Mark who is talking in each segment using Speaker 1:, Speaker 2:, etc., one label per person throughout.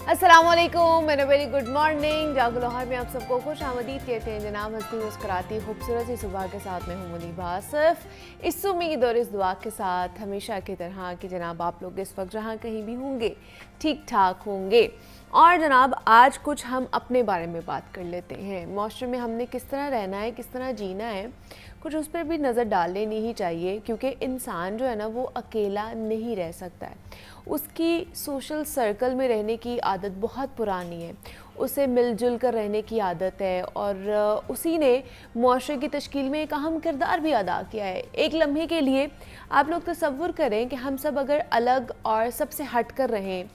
Speaker 1: अस्सलामुअलैकुम, मेरा very good morning. जागो लाहौर में आप सबको खुश आमदीद कहते हैं जनाब। हंसती मुस्कुराती खूबसूरत सी सुबह के साथ मैं हूँ मुनीब आसिफ। इस उम्मीद और इस दुआ के साथ हमेशा की तरह कि जनाब आप लोग इस वक्त जहाँ कहीं भी होंगे ठीक ठाक होंगे। और जनाब आज कुछ हम अपने बारे में बात कर लेते हैं। माशरे में हमने किस तरह रहना है, किस तरह जीना है, कुछ उस पर भी नज़र डाल लेनी ही चाहिए, क्योंकि इंसान जो है ना वो अकेला नहीं रह सकता है। उसकी सोशल सर्कल में रहने की आदत बहुत पुरानी है, उसे मिलजुल कर रहने की आदत है और उसी ने मुआशरे की तश्कील में एक अहम किरदार भी अदा किया है। एक लम्हे के लिए आप लोग तसव्वुर करें कि हम सब अगर अलग और सबसे हट कर रहें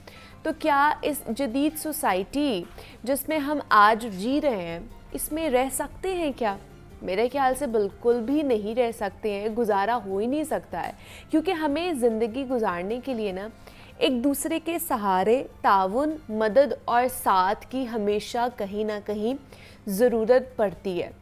Speaker 1: तो क्या इस जदीद सोसाइटी जिसमें हम आज जी रहे हैं इसमें रह सकते हैं क्या? मेरे ख्याल से बिल्कुल भी नहीं रह सकते हैं, गुजारा हो ही नहीं सकता है। क्योंकि हमें ज़िंदगी गुजारने के लिए ना एक दूसरे के सहारे, ताउन, मदद और साथ की हमेशा कहीं ना कहीं ज़रूरत पड़ती है।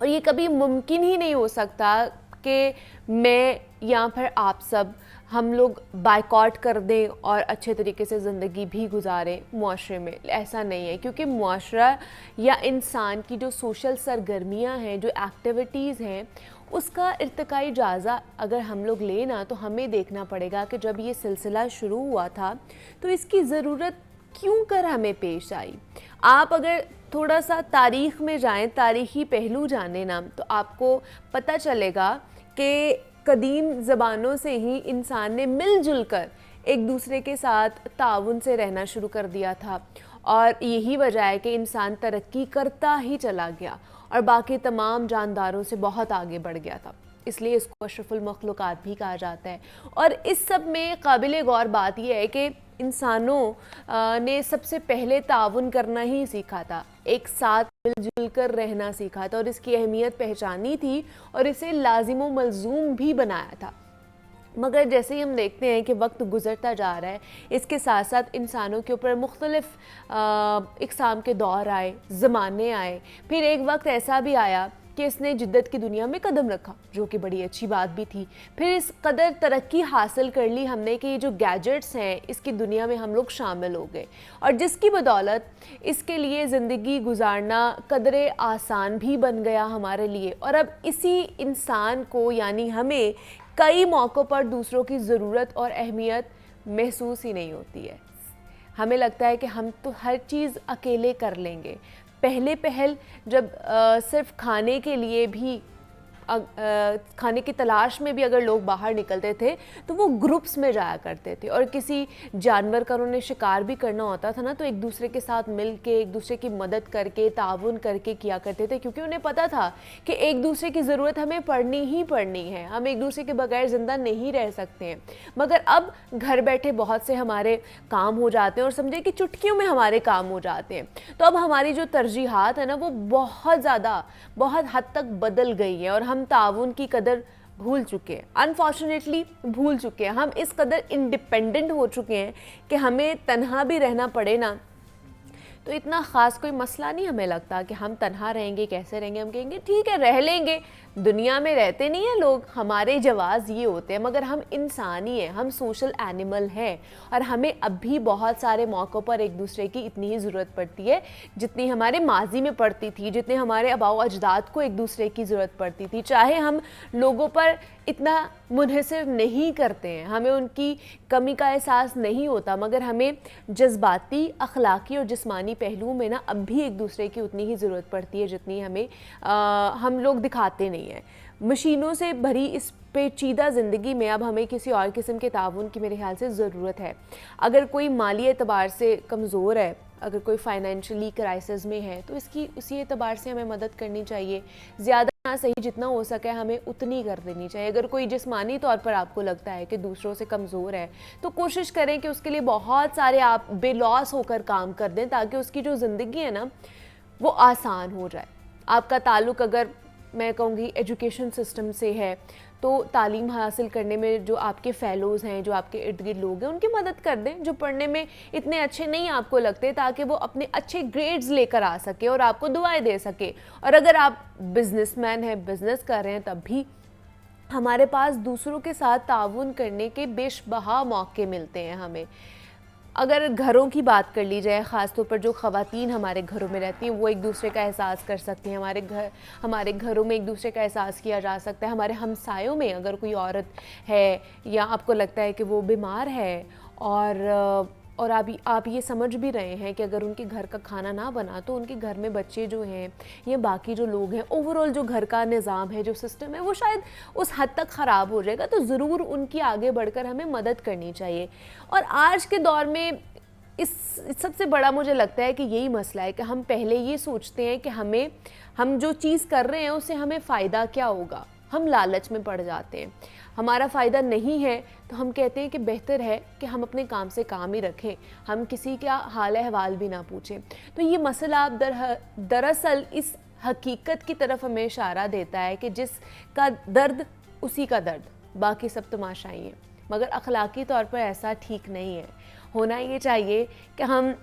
Speaker 1: और ये कभी मुमकिन ही नहीं हो सकता कि मैं या फिर आप सब हम लोग बायकॉट कर दें और अच्छे तरीके से ज़िंदगी भी गुजारें मुआशरे में। ऐसा नहीं है, क्योंकि मुआशरा या इंसान की जो सोशल सरगर्मियाँ हैं, जो एक्टिविटीज़ हैं, उसका इर्तिकाई जायज़ा अगर हम लोग लें ना तो हमें देखना पड़ेगा कि जब ये सिलसिला शुरू हुआ था तो इसकी ज़रूरत क्यों कर हमें पेश आई। आप अगर थोड़ा सा तारीख़ में जाएं, तारीख़ी पहलू जाने ना, तो आपको पता चलेगा कि कदीम ज़बानों से ही इंसान ने मिलजुल कर एक दूसरे के साथ ताउन से रहना शुरू कर दिया था। और यही वजह है कि इंसान तरक्की करता ही चला गया और बाकी तमाम जानदारों से बहुत आगे बढ़ गया था। इसलिए इसको अशरफुल मखलूक़ात भी कहा जाता है। और इस सब में काबिल गौर बात यह है कि इंसानों ने सबसे पहले ताउन करना ही सीखा था, एक साथ मिलजुल कर रहना सीखा था और इसकी अहमियत पहचानी थी और इसे लाजिम व मलजूम भी बनाया था। मगर जैसे ही हम देखते हैं कि वक्त गुज़रता जा रहा है, इसके साथ साथ इंसानों के ऊपर मुख्तलिफ़ इक़साम के दौर आए, ज़माने आए। फिर एक वक्त ऐसा भी आया कि इसने जिद्दत की दुनिया में कदम रखा, जो कि बड़ी अच्छी बात भी थी। फिर इस कदर तरक्की हासिल कर ली हमने कि ये जो गैजेट्स हैं इसकी दुनिया में हम लोग शामिल हो गए, और जिसकी बदौलत इसके लिए ज़िंदगी गुजारना कदरे आसान भी बन गया हमारे लिए। और अब इसी इंसान को यानी हमें कई मौक़ों पर दूसरों की ज़रूरत और अहमियत महसूस ही नहीं होती है। हमें लगता है कि हम तो हर चीज़ अकेले कर लेंगे। पहले पहल जब सिर्फ खाने के लिए भी खाने की तलाश में भी अगर लोग बाहर निकलते थे तो वो ग्रुप्स में जाया करते थे, और किसी जानवर का उन्होंने शिकार भी करना होता था ना तो एक दूसरे के साथ मिल के, एक दूसरे की मदद करके, ताउन करके किया करते थे, क्योंकि उन्हें पता था कि एक दूसरे की ज़रूरत हमें पड़नी ही पड़नी है, हम एक दूसरे के बगैर ज़िंदा नहीं रह सकते हैं। मगर अब घर बैठे बहुत से हमारे काम हो जाते हैं और समझे कि चुटकियों में हमारे काम हो जाते हैं। तो अब हमारी जो तरजीहात है ना वो बहुत ज़्यादा, बहुत हद तक बदल गई है और हम ताउन की कदर भूल चुके हैं। अनफॉर्चुनेटली भूल चुके हैं। हम इस कदर इंडिपेंडेंट हो चुके हैं कि हमें तन्हा भी रहना पड़े ना तो इतना ख़ास कोई मसला नहीं हमें लगता कि हम तन्हा रहेंगे, कैसे रहेंगे। हम कहेंगे ठीक है रह लेंगे, दुनिया में रहते नहीं हैं लोग, हमारे जवाज़ ये होते हैं। मगर हम इंसान ही हैं, हम सोशल एनिमल हैं, और हमें अब भी बहुत सारे मौक़ों पर एक दूसरे की इतनी ही ज़रूरत पड़ती है जितनी हमारे माजी में पड़ती थी, जितने हमारे आबाओ अजदाद को एक दूसरे की ज़रूरत पड़ती थी। चाहे हम लोगों पर इतना मुनहसर नहीं करते हैं, हमें उनकी कमी का एहसास नहीं होता, मगर हमें जज्बाती, अखलाकी और जिस्मानी पहलुओं में ना अब भी एक दूसरे की उतनी ही ज़रूरत पड़ती है जितनी हमें हम लोग दिखाते नहीं हैं। मशीनों से भरी इस पेचीदा ज़िंदगी में अब हमें किसी और किस्म के ताउन की मेरे ख्याल से ज़रूरत है। अगर कोई माली एतबार से कमज़ोर है, अगर कोई फाइनेंशियली क्राइसिस में है तो इसकी उसी एतबार से हमें मदद करनी चाहिए। ज़्यादा ना सही, जितना हो सके हमें उतनी कर देनी चाहिए। अगर कोई जिस्मानी तौर पर आपको लगता है कि दूसरों से कमज़ोर है तो कोशिश करें कि उसके लिए बहुत सारे आप बेलॉस होकर काम कर दें, ताकि उसकी जो ज़िंदगी है ना वो आसान हो जाए। आपका ताल्लुक़ अगर मैं कहूँगी एजुकेशन सिस्टम से है तो तालीम हासिल करने में जो आपके फ़ेलोज़ हैं, जो आपके इर्द गिर्द लोग हैं, उनकी मदद कर दें जो पढ़ने में इतने अच्छे नहीं आपको लगते, ताकि वो अपने अच्छे ग्रेड्स लेकर आ सके और आपको दुआएं दे सके। और अगर आप बिज़नेसमैन हैं, बिज़नेस कर रहे हैं, तब भी हमारे पास दूसरों के साथ ताउन करने के बेशबहा मौके मिलते हैं हमें। अगर घरों की बात कर ली जाए, ख़ासतौर पर जो ख़वातीन हमारे घरों में रहती हैं वो एक दूसरे का एहसास कर सकती हैं। हमारे घरों में एक दूसरे का एहसास किया जा सकता है। हमारे हमसायों में अगर कोई औरत है या आपको लगता है कि वो बीमार है और आप ये समझ भी रहे हैं कि अगर उनके घर का खाना ना बना तो उनके घर में बच्चे जो हैं या बाकी जो लोग हैं, ओवरऑल जो घर का निज़ाम है, जो सिस्टम है, वो शायद उस हद तक ख़राब हो जाएगा। तो ज़रूर उनकी आगे बढ़कर हमें मदद करनी चाहिए। और आज के दौर में इस सबसे बड़ा मुझे लगता है कि यही मसला है कि हम पहले ये सोचते हैं कि हम जो चीज़ कर रहे हैं उससे हमें फ़ायदा क्या होगा। हम लालच में पड़ जाते हैं। हमारा फ़ायदा नहीं है तो हम कहते हैं कि बेहतर है कि हम अपने काम से काम ही रखें, हम किसी का हाल अहवाल भी ना पूछें। तो ये मसला दरअसल इस हकीकत की तरफ हमें इशारा देता है कि जिसका दर्द उसी का दर्द, बाकी सब तमाशाई हैं। मगर अखलाकी तौर पर ऐसा ठीक नहीं है। होना ये चाहिए कि हम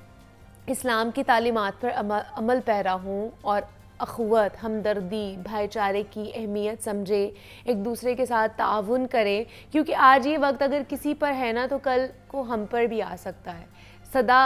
Speaker 1: इस्लाम की तालीमात पर अमल पैरा हों और अख़ुवत, हमदर्दी, भाईचारे की अहमियत समझे, एक दूसरे के साथ ताउन करें, क्योंकि आज ये वक्त अगर किसी पर है ना तो कल को हम पर भी आ सकता है। सदा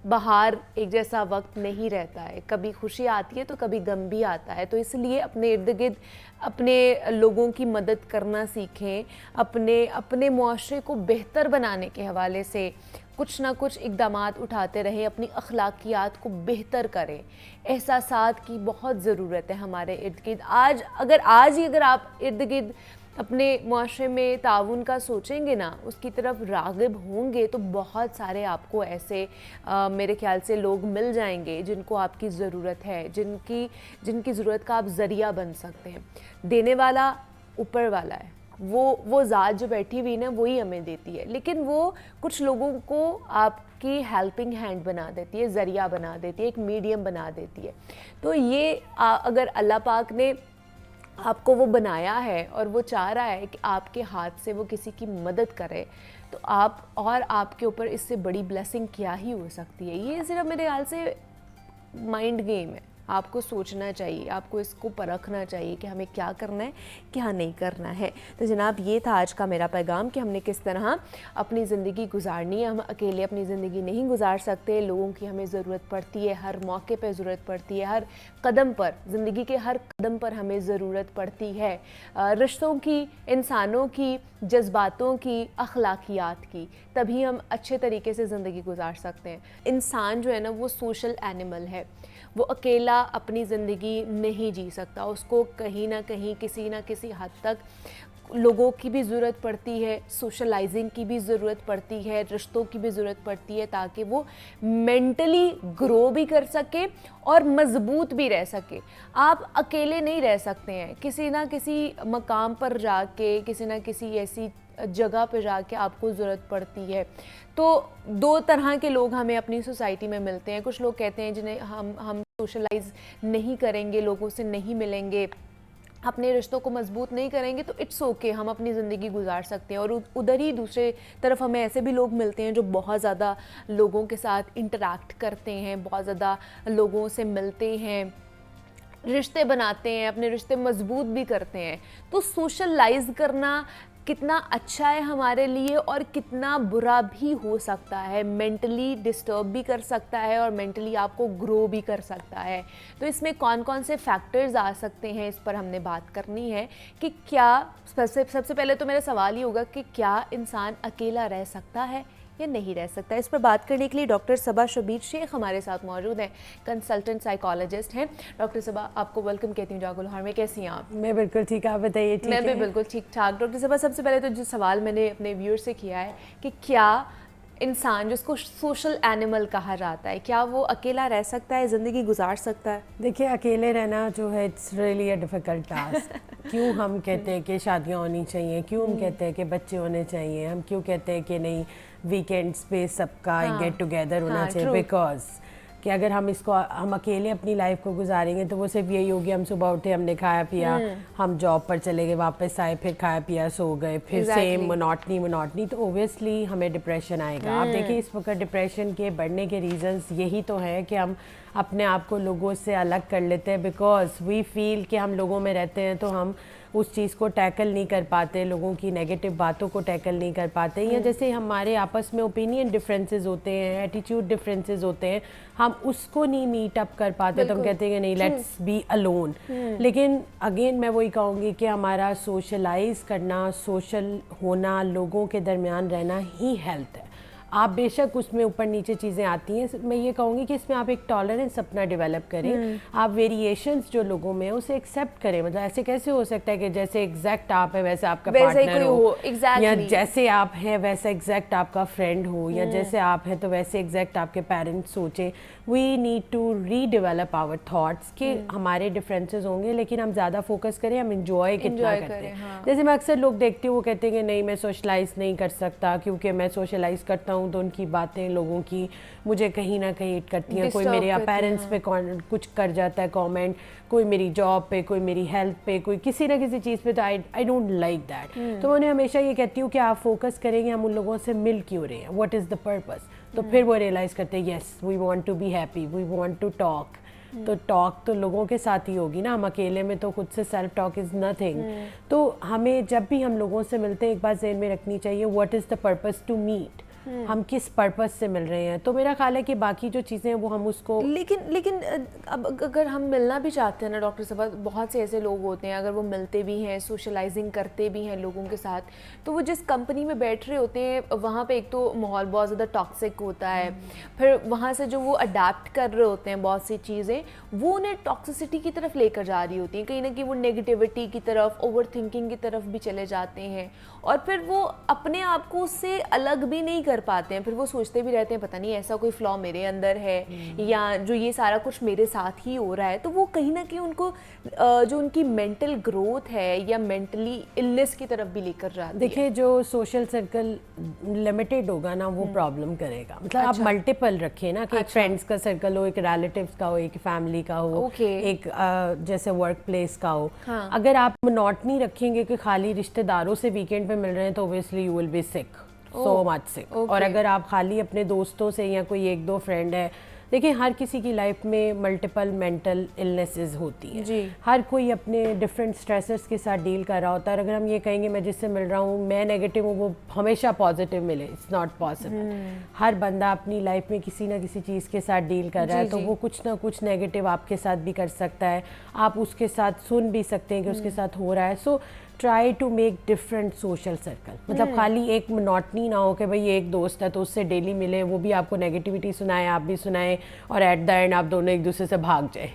Speaker 1: बहार एक जैसा वक्त नहीं रहता है, कभी खुशी आती है तो कभी गम भी आता है। तो इसलिए अपने इर्द गिर्द अपने लोगों की मदद करना सीखें, अपने मुआशरे को बेहतर बनाने के हवाले से कुछ ना कुछ इक़दामात उठाते रहें, अपनी अखलाकियात को बेहतर करें। एहसासात की बहुत ज़रूरत है हमारे इर्द गिर्द। आज ही अगर आप इर्द गिर्द अपने मुआशरे में ताउन का सोचेंगे ना, उसकी तरफ राग़िब होंगे, तो बहुत सारे आपको ऐसे मेरे ख़्याल से लोग मिल जाएंगे जिनको आपकी ज़रूरत है, जिनकी ज़रूरत का आप ज़रिया बन सकते हैं। देने वाला ऊपर वाला है, वो ज़ात जो बैठी हुई ना वही हमें देती है, लेकिन वो कुछ लोगों को आपकी हेल्पिंग हैंड बना देती है, ज़रिया बना देती है, एक मीडियम बना देती है। तो ये अगर अल्लाह पाक ने आपको वो बनाया है और वो चाह रहा है कि आपके हाथ से वो किसी की मदद करे, तो आपके ऊपर इससे बड़ी ब्लेसिंग क्या ही हो सकती है। ये सिर्फ मेरे ख्याल से माइंड गेम है। आपको सोचना चाहिए, आपको इसको परखना चाहिए कि हमें क्या करना है, क्या नहीं करना है। तो जनाब, ये था आज का मेरा पैगाम कि हमने किस तरह अपनी ज़िंदगी गुजारनी है। हम अकेले अपनी ज़िंदगी नहीं गुजार सकते, लोगों की हमें ज़रूरत पड़ती है, हर मौके पर ज़रूरत पड़ती है, हर कदम पर, ज़िंदगी के हर कदम पर हमें ज़रूरत पड़ती है रिश्तों की, इंसानों की, जज्बातों की, अखलाकियात की। तभी हम अच्छे तरीके से ज़िंदगी गुजार सकते हैं। इंसान जो है ना वो सोशल एनिमल है, वो अकेला अपनी ज़िंदगी नहीं जी सकता। उसको कहीं ना कहीं किसी ना किसी हद तक लोगों की भी ज़रूरत पड़ती है, सोशलाइजिंग की भी ज़रूरत पड़ती है, रिश्तों की भी ज़रूरत पड़ती है, ताकि वो मेंटली ग्रो भी कर सके और मज़बूत भी रह सके। आप अकेले नहीं रह सकते हैं। किसी ना किसी मकाम पर जाके, किसी ना किसी ऐसी जगह पे जाके आपको ज़रूरत पड़ती है। तो दो तरह के लोग हमें अपनी सोसाइटी में मिलते हैं। कुछ लोग कहते हैं जिन्हें हम सोशलाइज नहीं करेंगे, लोगों से नहीं मिलेंगे, अपने रिश्तों को मजबूत नहीं करेंगे तो इट्स ओके, हम अपनी ज़िंदगी गुजार सकते हैं। और उधर ही दूसरे तरफ हमें ऐसे भी लोग मिलते हैं जो बहुत ज़्यादा लोगों के साथ इंटरैक्ट करते हैं, बहुत ज़्यादा लोगों से मिलते हैं, रिश्ते बनाते हैं, अपने रिश्ते मजबूत भी करते हैं। तो सोशलाइज करना कितना अच्छा है हमारे लिए और कितना बुरा भी हो सकता है, मेंटली डिस्टर्ब भी कर सकता है और मेंटली आपको ग्रो भी कर सकता है। तो इसमें कौन कौन से फैक्टर्स आ सकते हैं, इस पर हमने बात करनी है कि क्या सबसे पहले तो मेरा सवाल ही होगा कि क्या इंसान अकेला रह सकता है या नहीं रह सकता। इस पर बात करने के लिए डॉक्टर सबा शबीर शेख हमारे साथ मौजूद हैं, कंसल्टेंट साइकोलॉजिस्ट हैं। डॉक्टर सबा, आपको वेलकम कहती हूँ जागो लाहौर में। कैसी हैं आप?
Speaker 2: मैं बिल्कुल ठीक, आप बताइए?
Speaker 1: मैं भी बिल्कुल ठीक ठाक। डॉक्टर सबा, सबसे पहले तो जो सवाल मैंने अपने व्यूअर से किया है कि क्या इंसान जिसको सोशल एनिमल कहा जाता है, क्या वो अकेला रह सकता है, ज़िंदगी गुजार सकता है?
Speaker 2: देखिए, अकेले रहना जो है it's really a difficult task. क्यों हम कहते हैं कि शादियाँ होनी चाहिए, क्यों हम कहते हैं कि बच्चे होने चाहिए, हम क्यों कहते हैं कि नहीं वीकेंड्स पे सबका गेट टुगेदर होना चाहिए, बिकॉज कि अगर हम अकेले अपनी लाइफ को गुजारेंगे तो वो सिर्फ यही होगी, हम सुबह उठे, हमने खाया पिया, हम जॉब पर चले गए, वापस आए, फिर खाया पिया, सो गए, फिर सेम मोनोटनी, तो ओबियसली हमें डिप्रेशन आएगा। आप देखिए, इस वक्त डिप्रेशन के बढ़ने के रीज़न्स यही तो है कि हम अपने आप को लोगों से अलग कर लेते हैं, बिकॉज वी फील कि हम लोगों में रहते हैं तो हम उस चीज़ को टैकल नहीं कर पाते, लोगों की नेगेटिव बातों को टैकल नहीं कर पाते, या जैसे हमारे आपस में ओपिनियन डिफरेंसेस होते हैं, एटीट्यूड डिफरेंसेस होते हैं, हम उसको नहीं मीट अप कर पाते, तो हम कहते हैं कि नहीं, लेट्स बी अलोन। लेकिन अगेन मैं वही कहूँगी कि हमारा सोशलाइज करना, सोशल होना, लोगों के दरमियान रहना ही हेल्थ है। आप बेशक उसमें ऊपर नीचे चीज़ें आती हैं, मैं ये कहूँगी कि इसमें आप एक टॉलरेंस अपना डेवलप करें, आप वेरिएशंस जो लोगों में है उसे एक्सेप्ट करें। मतलब ऐसे कैसे हो सकता है कि जैसे एग्जैक्ट आप है वैसे आपका पार्टनर हो, या जैसे आप हैं वैसा एग्जैक्ट आपका फ्रेंड हो, या जैसे आप हैं तो वैसे एग्जैक्ट आपके पेरेंट्स सोचें। We need to redevelop our thoughts कि हमारे डिफरेंसेस होंगे, लेकिन हम ज़्यादा फोकस करें हम इंजॉय कितना करते हैं। हाँ। जैसे मैं अक्सर लोग देखती हूँ, वो कहते हैं कि नहीं मैं सोशलाइज नहीं कर सकता, क्योंकि मैं सोशलाइज करता हूँ तो उनकी बातें लोगों की मुझे कहीं ना कहीं हिट करती हैं। कोई मेरे पेरेंट्स पे कुछ कर जाता है कमेंट, कोई मेरी जॉब पे, कोई मेरी हेल्थ पे, कोई किसी ना किसी चीज़ पे, तो आई डोंट लाइक दैट। तो मैं उन्हें हमेशा ये कहती हूँ कि आप फोकस करेंगे हम उन लोगों से मिल क्यों रहे हैं, व्हाट इज़ द पर्पस। तो फिर वो रियलाइज़ करते हैं yes we want to be happy, we want to talk. तो टॉक तो लोगों के साथ ही होगी ना, हम अकेले में तो खुद से सेल्फ टॉक इज़ नथिंग। तो हमें जब भी हम लोगों से मिलते हैं एक बात ज़हन में रखनी चाहिए, what is the purpose to meet, हम किस पर्पस से मिल रहे हैं। तो मेरा ख्याल है कि बाकी जो चीज़ें हैं वो हम उसको
Speaker 1: लेकिन अब अगर हम मिलना भी चाहते हैं ना डॉक्टर साहब, बहुत से ऐसे लोग होते हैं अगर वो मिलते भी हैं, सोशलाइजिंग करते भी हैं लोगों के साथ, तो वो जिस कंपनी में बैठ रहे होते हैं वहाँ पे एक तो माहौल बहुत ज़्यादा टॉक्सिक होता है, फिर वहाँ से जो वो अडेप्ट कर रहे होते हैं बहुत सी चीज़ें वो उन्हें टॉक्सिसिटी की तरफ लेकर जा रही होती हैं, कहीं ना कहीं वो नेगेटिविटी की तरफ, ओवर थिंकिंग की तरफ भी चले जाते हैं, और फिर वो अपने आप को उससे अलग भी नहीं कर पाते हैं। फिर वो सोचते भी रहते हैं पता नहीं ऐसा कोई फ्लॉ मेरे अंदर है, या जो ये सारा कुछ मेरे साथ ही हो रहा है। तो वो कहीं ना कहीं उनको जो उनकी मेंटल ग्रोथ है या मेंटली इलनेस की तरफ भी लेकर जाती है।
Speaker 2: देखिए जो सोशल सर्कल लिमिटेड होगा ना वो प्रॉब्लम करेगा। मतलब आप मल्टीपल रखें ना कि एक फ्रेंड्स का सर्कल हो, एक रिलेटिव्स का हो, एक फैमिली का हो, एक जैसे वर्क प्लेस का हो। अगर आप मोनोटनी रखेंगे कि खाली रिश्तेदारों से वीकेंड पे मिल रहे हैं तो obviously you will be sick, so much sick. और अगर आप खाली अपने दोस्तों से या कोई एक दो फ्रेंड है, देखिए हर किसी की लाइफ में मल्टीपल मेंटल इलनेसेस होती हैं, हर कोई अपने डिफरेंट स्ट्रेसर्स के साथ डील कर रहा होता है। और अगर हम ये कहेंगे मैं जिससे मिल रहा हूँ मैं नेगेटिव हूँ वो हमेशा पॉजिटिव मिले, इट्स नॉट पॉसिबल। हर बंदा अपनी लाइफ में किसी ना किसी चीज़ के साथ डील कर रहा है, तो वो कुछ ना कुछ नेगेटिव आपके साथ भी कर सकता है, आप उसके साथ सुन भी सकते हैं कि उसके साथ हो रहा है। So try to make different social circle. मतलब खाली एक मोनोटनी ना हो कि भाई एक दोस्त है तो उससे डेली मिले, वो भी आपको नेगेटिविटी सुनाए, आप भी सुनाए, और एट द एंड आप दोनों एक दूसरे से भाग जाए।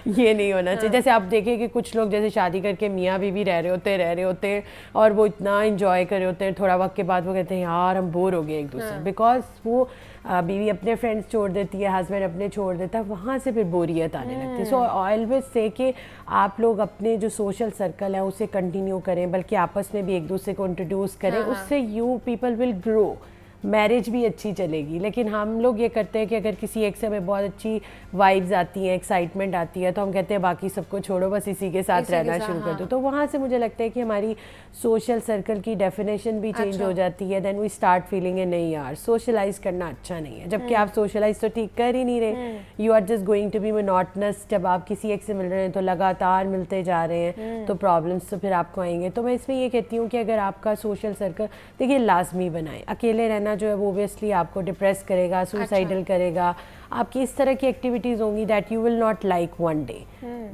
Speaker 2: ये नहीं होना चाहिए। जैसे आप देखें कि कुछ लोग जैसे शादी करके मियाँ बीवी रह रहे होते और वो इतना इंजॉय कर रहे होते हैं, थोड़ा वक्त के बाद वो कहते हैं यार हम बोर हो गए एक दूसरे, बिकॉज वो बीवी अपने फ्रेंड्स छोड़ देती है, हस्बैंड अपने छोड़ देता है, वहाँ से फिर बोरियत आने लगती है। सो ऑलवेज से कि आप लोग अपने जो सोशल सर्कल है उसे कंटिन्यू करें, बल्कि आपस में भी एक दूसरे को इंट्रोड्यूस करें, उससे you people will grow, marriage भी अच्छी चलेगी। लेकिन हम लोग ये करते हैं कि अगर किसी एक से हमें बहुत अच्छी वाइब्स आती हैं, एक्साइटमेंट आती है, तो हम कहते हैं बाकी सबको छोड़ो बस इसी के साथ रहना शुरू कर दो। तो वहाँ से मुझे लगता है कि हमारी सोशल सर्कल की डेफिनेशन भी चेंज हो जाती है। देन वी स्टार्ट फीलिंग है नहीं यार सोशलाइज करना अच्छा नहीं है, जबकि आप सोशलाइज तो ठीक कर ही नहीं रहे, you are just going to be monotonous. जब आप किसी एक से मिल रहे हैं तो लगातार मिलते जा रहे हैं, तो प्रॉब्लम्स तो फिर आपको आएंगे। तो मैं इसमें ये कहती हूँ कि अगर आपका सोशल सर्कल देखिए लाजमी बनाए, अकेले रहना जो है वो ओबियसली आपको डिप्रेस करेगा, सुसाइडल करेगा, आपकी इस तरह की एक्टिविटीज़ होंगी that you will not like one day.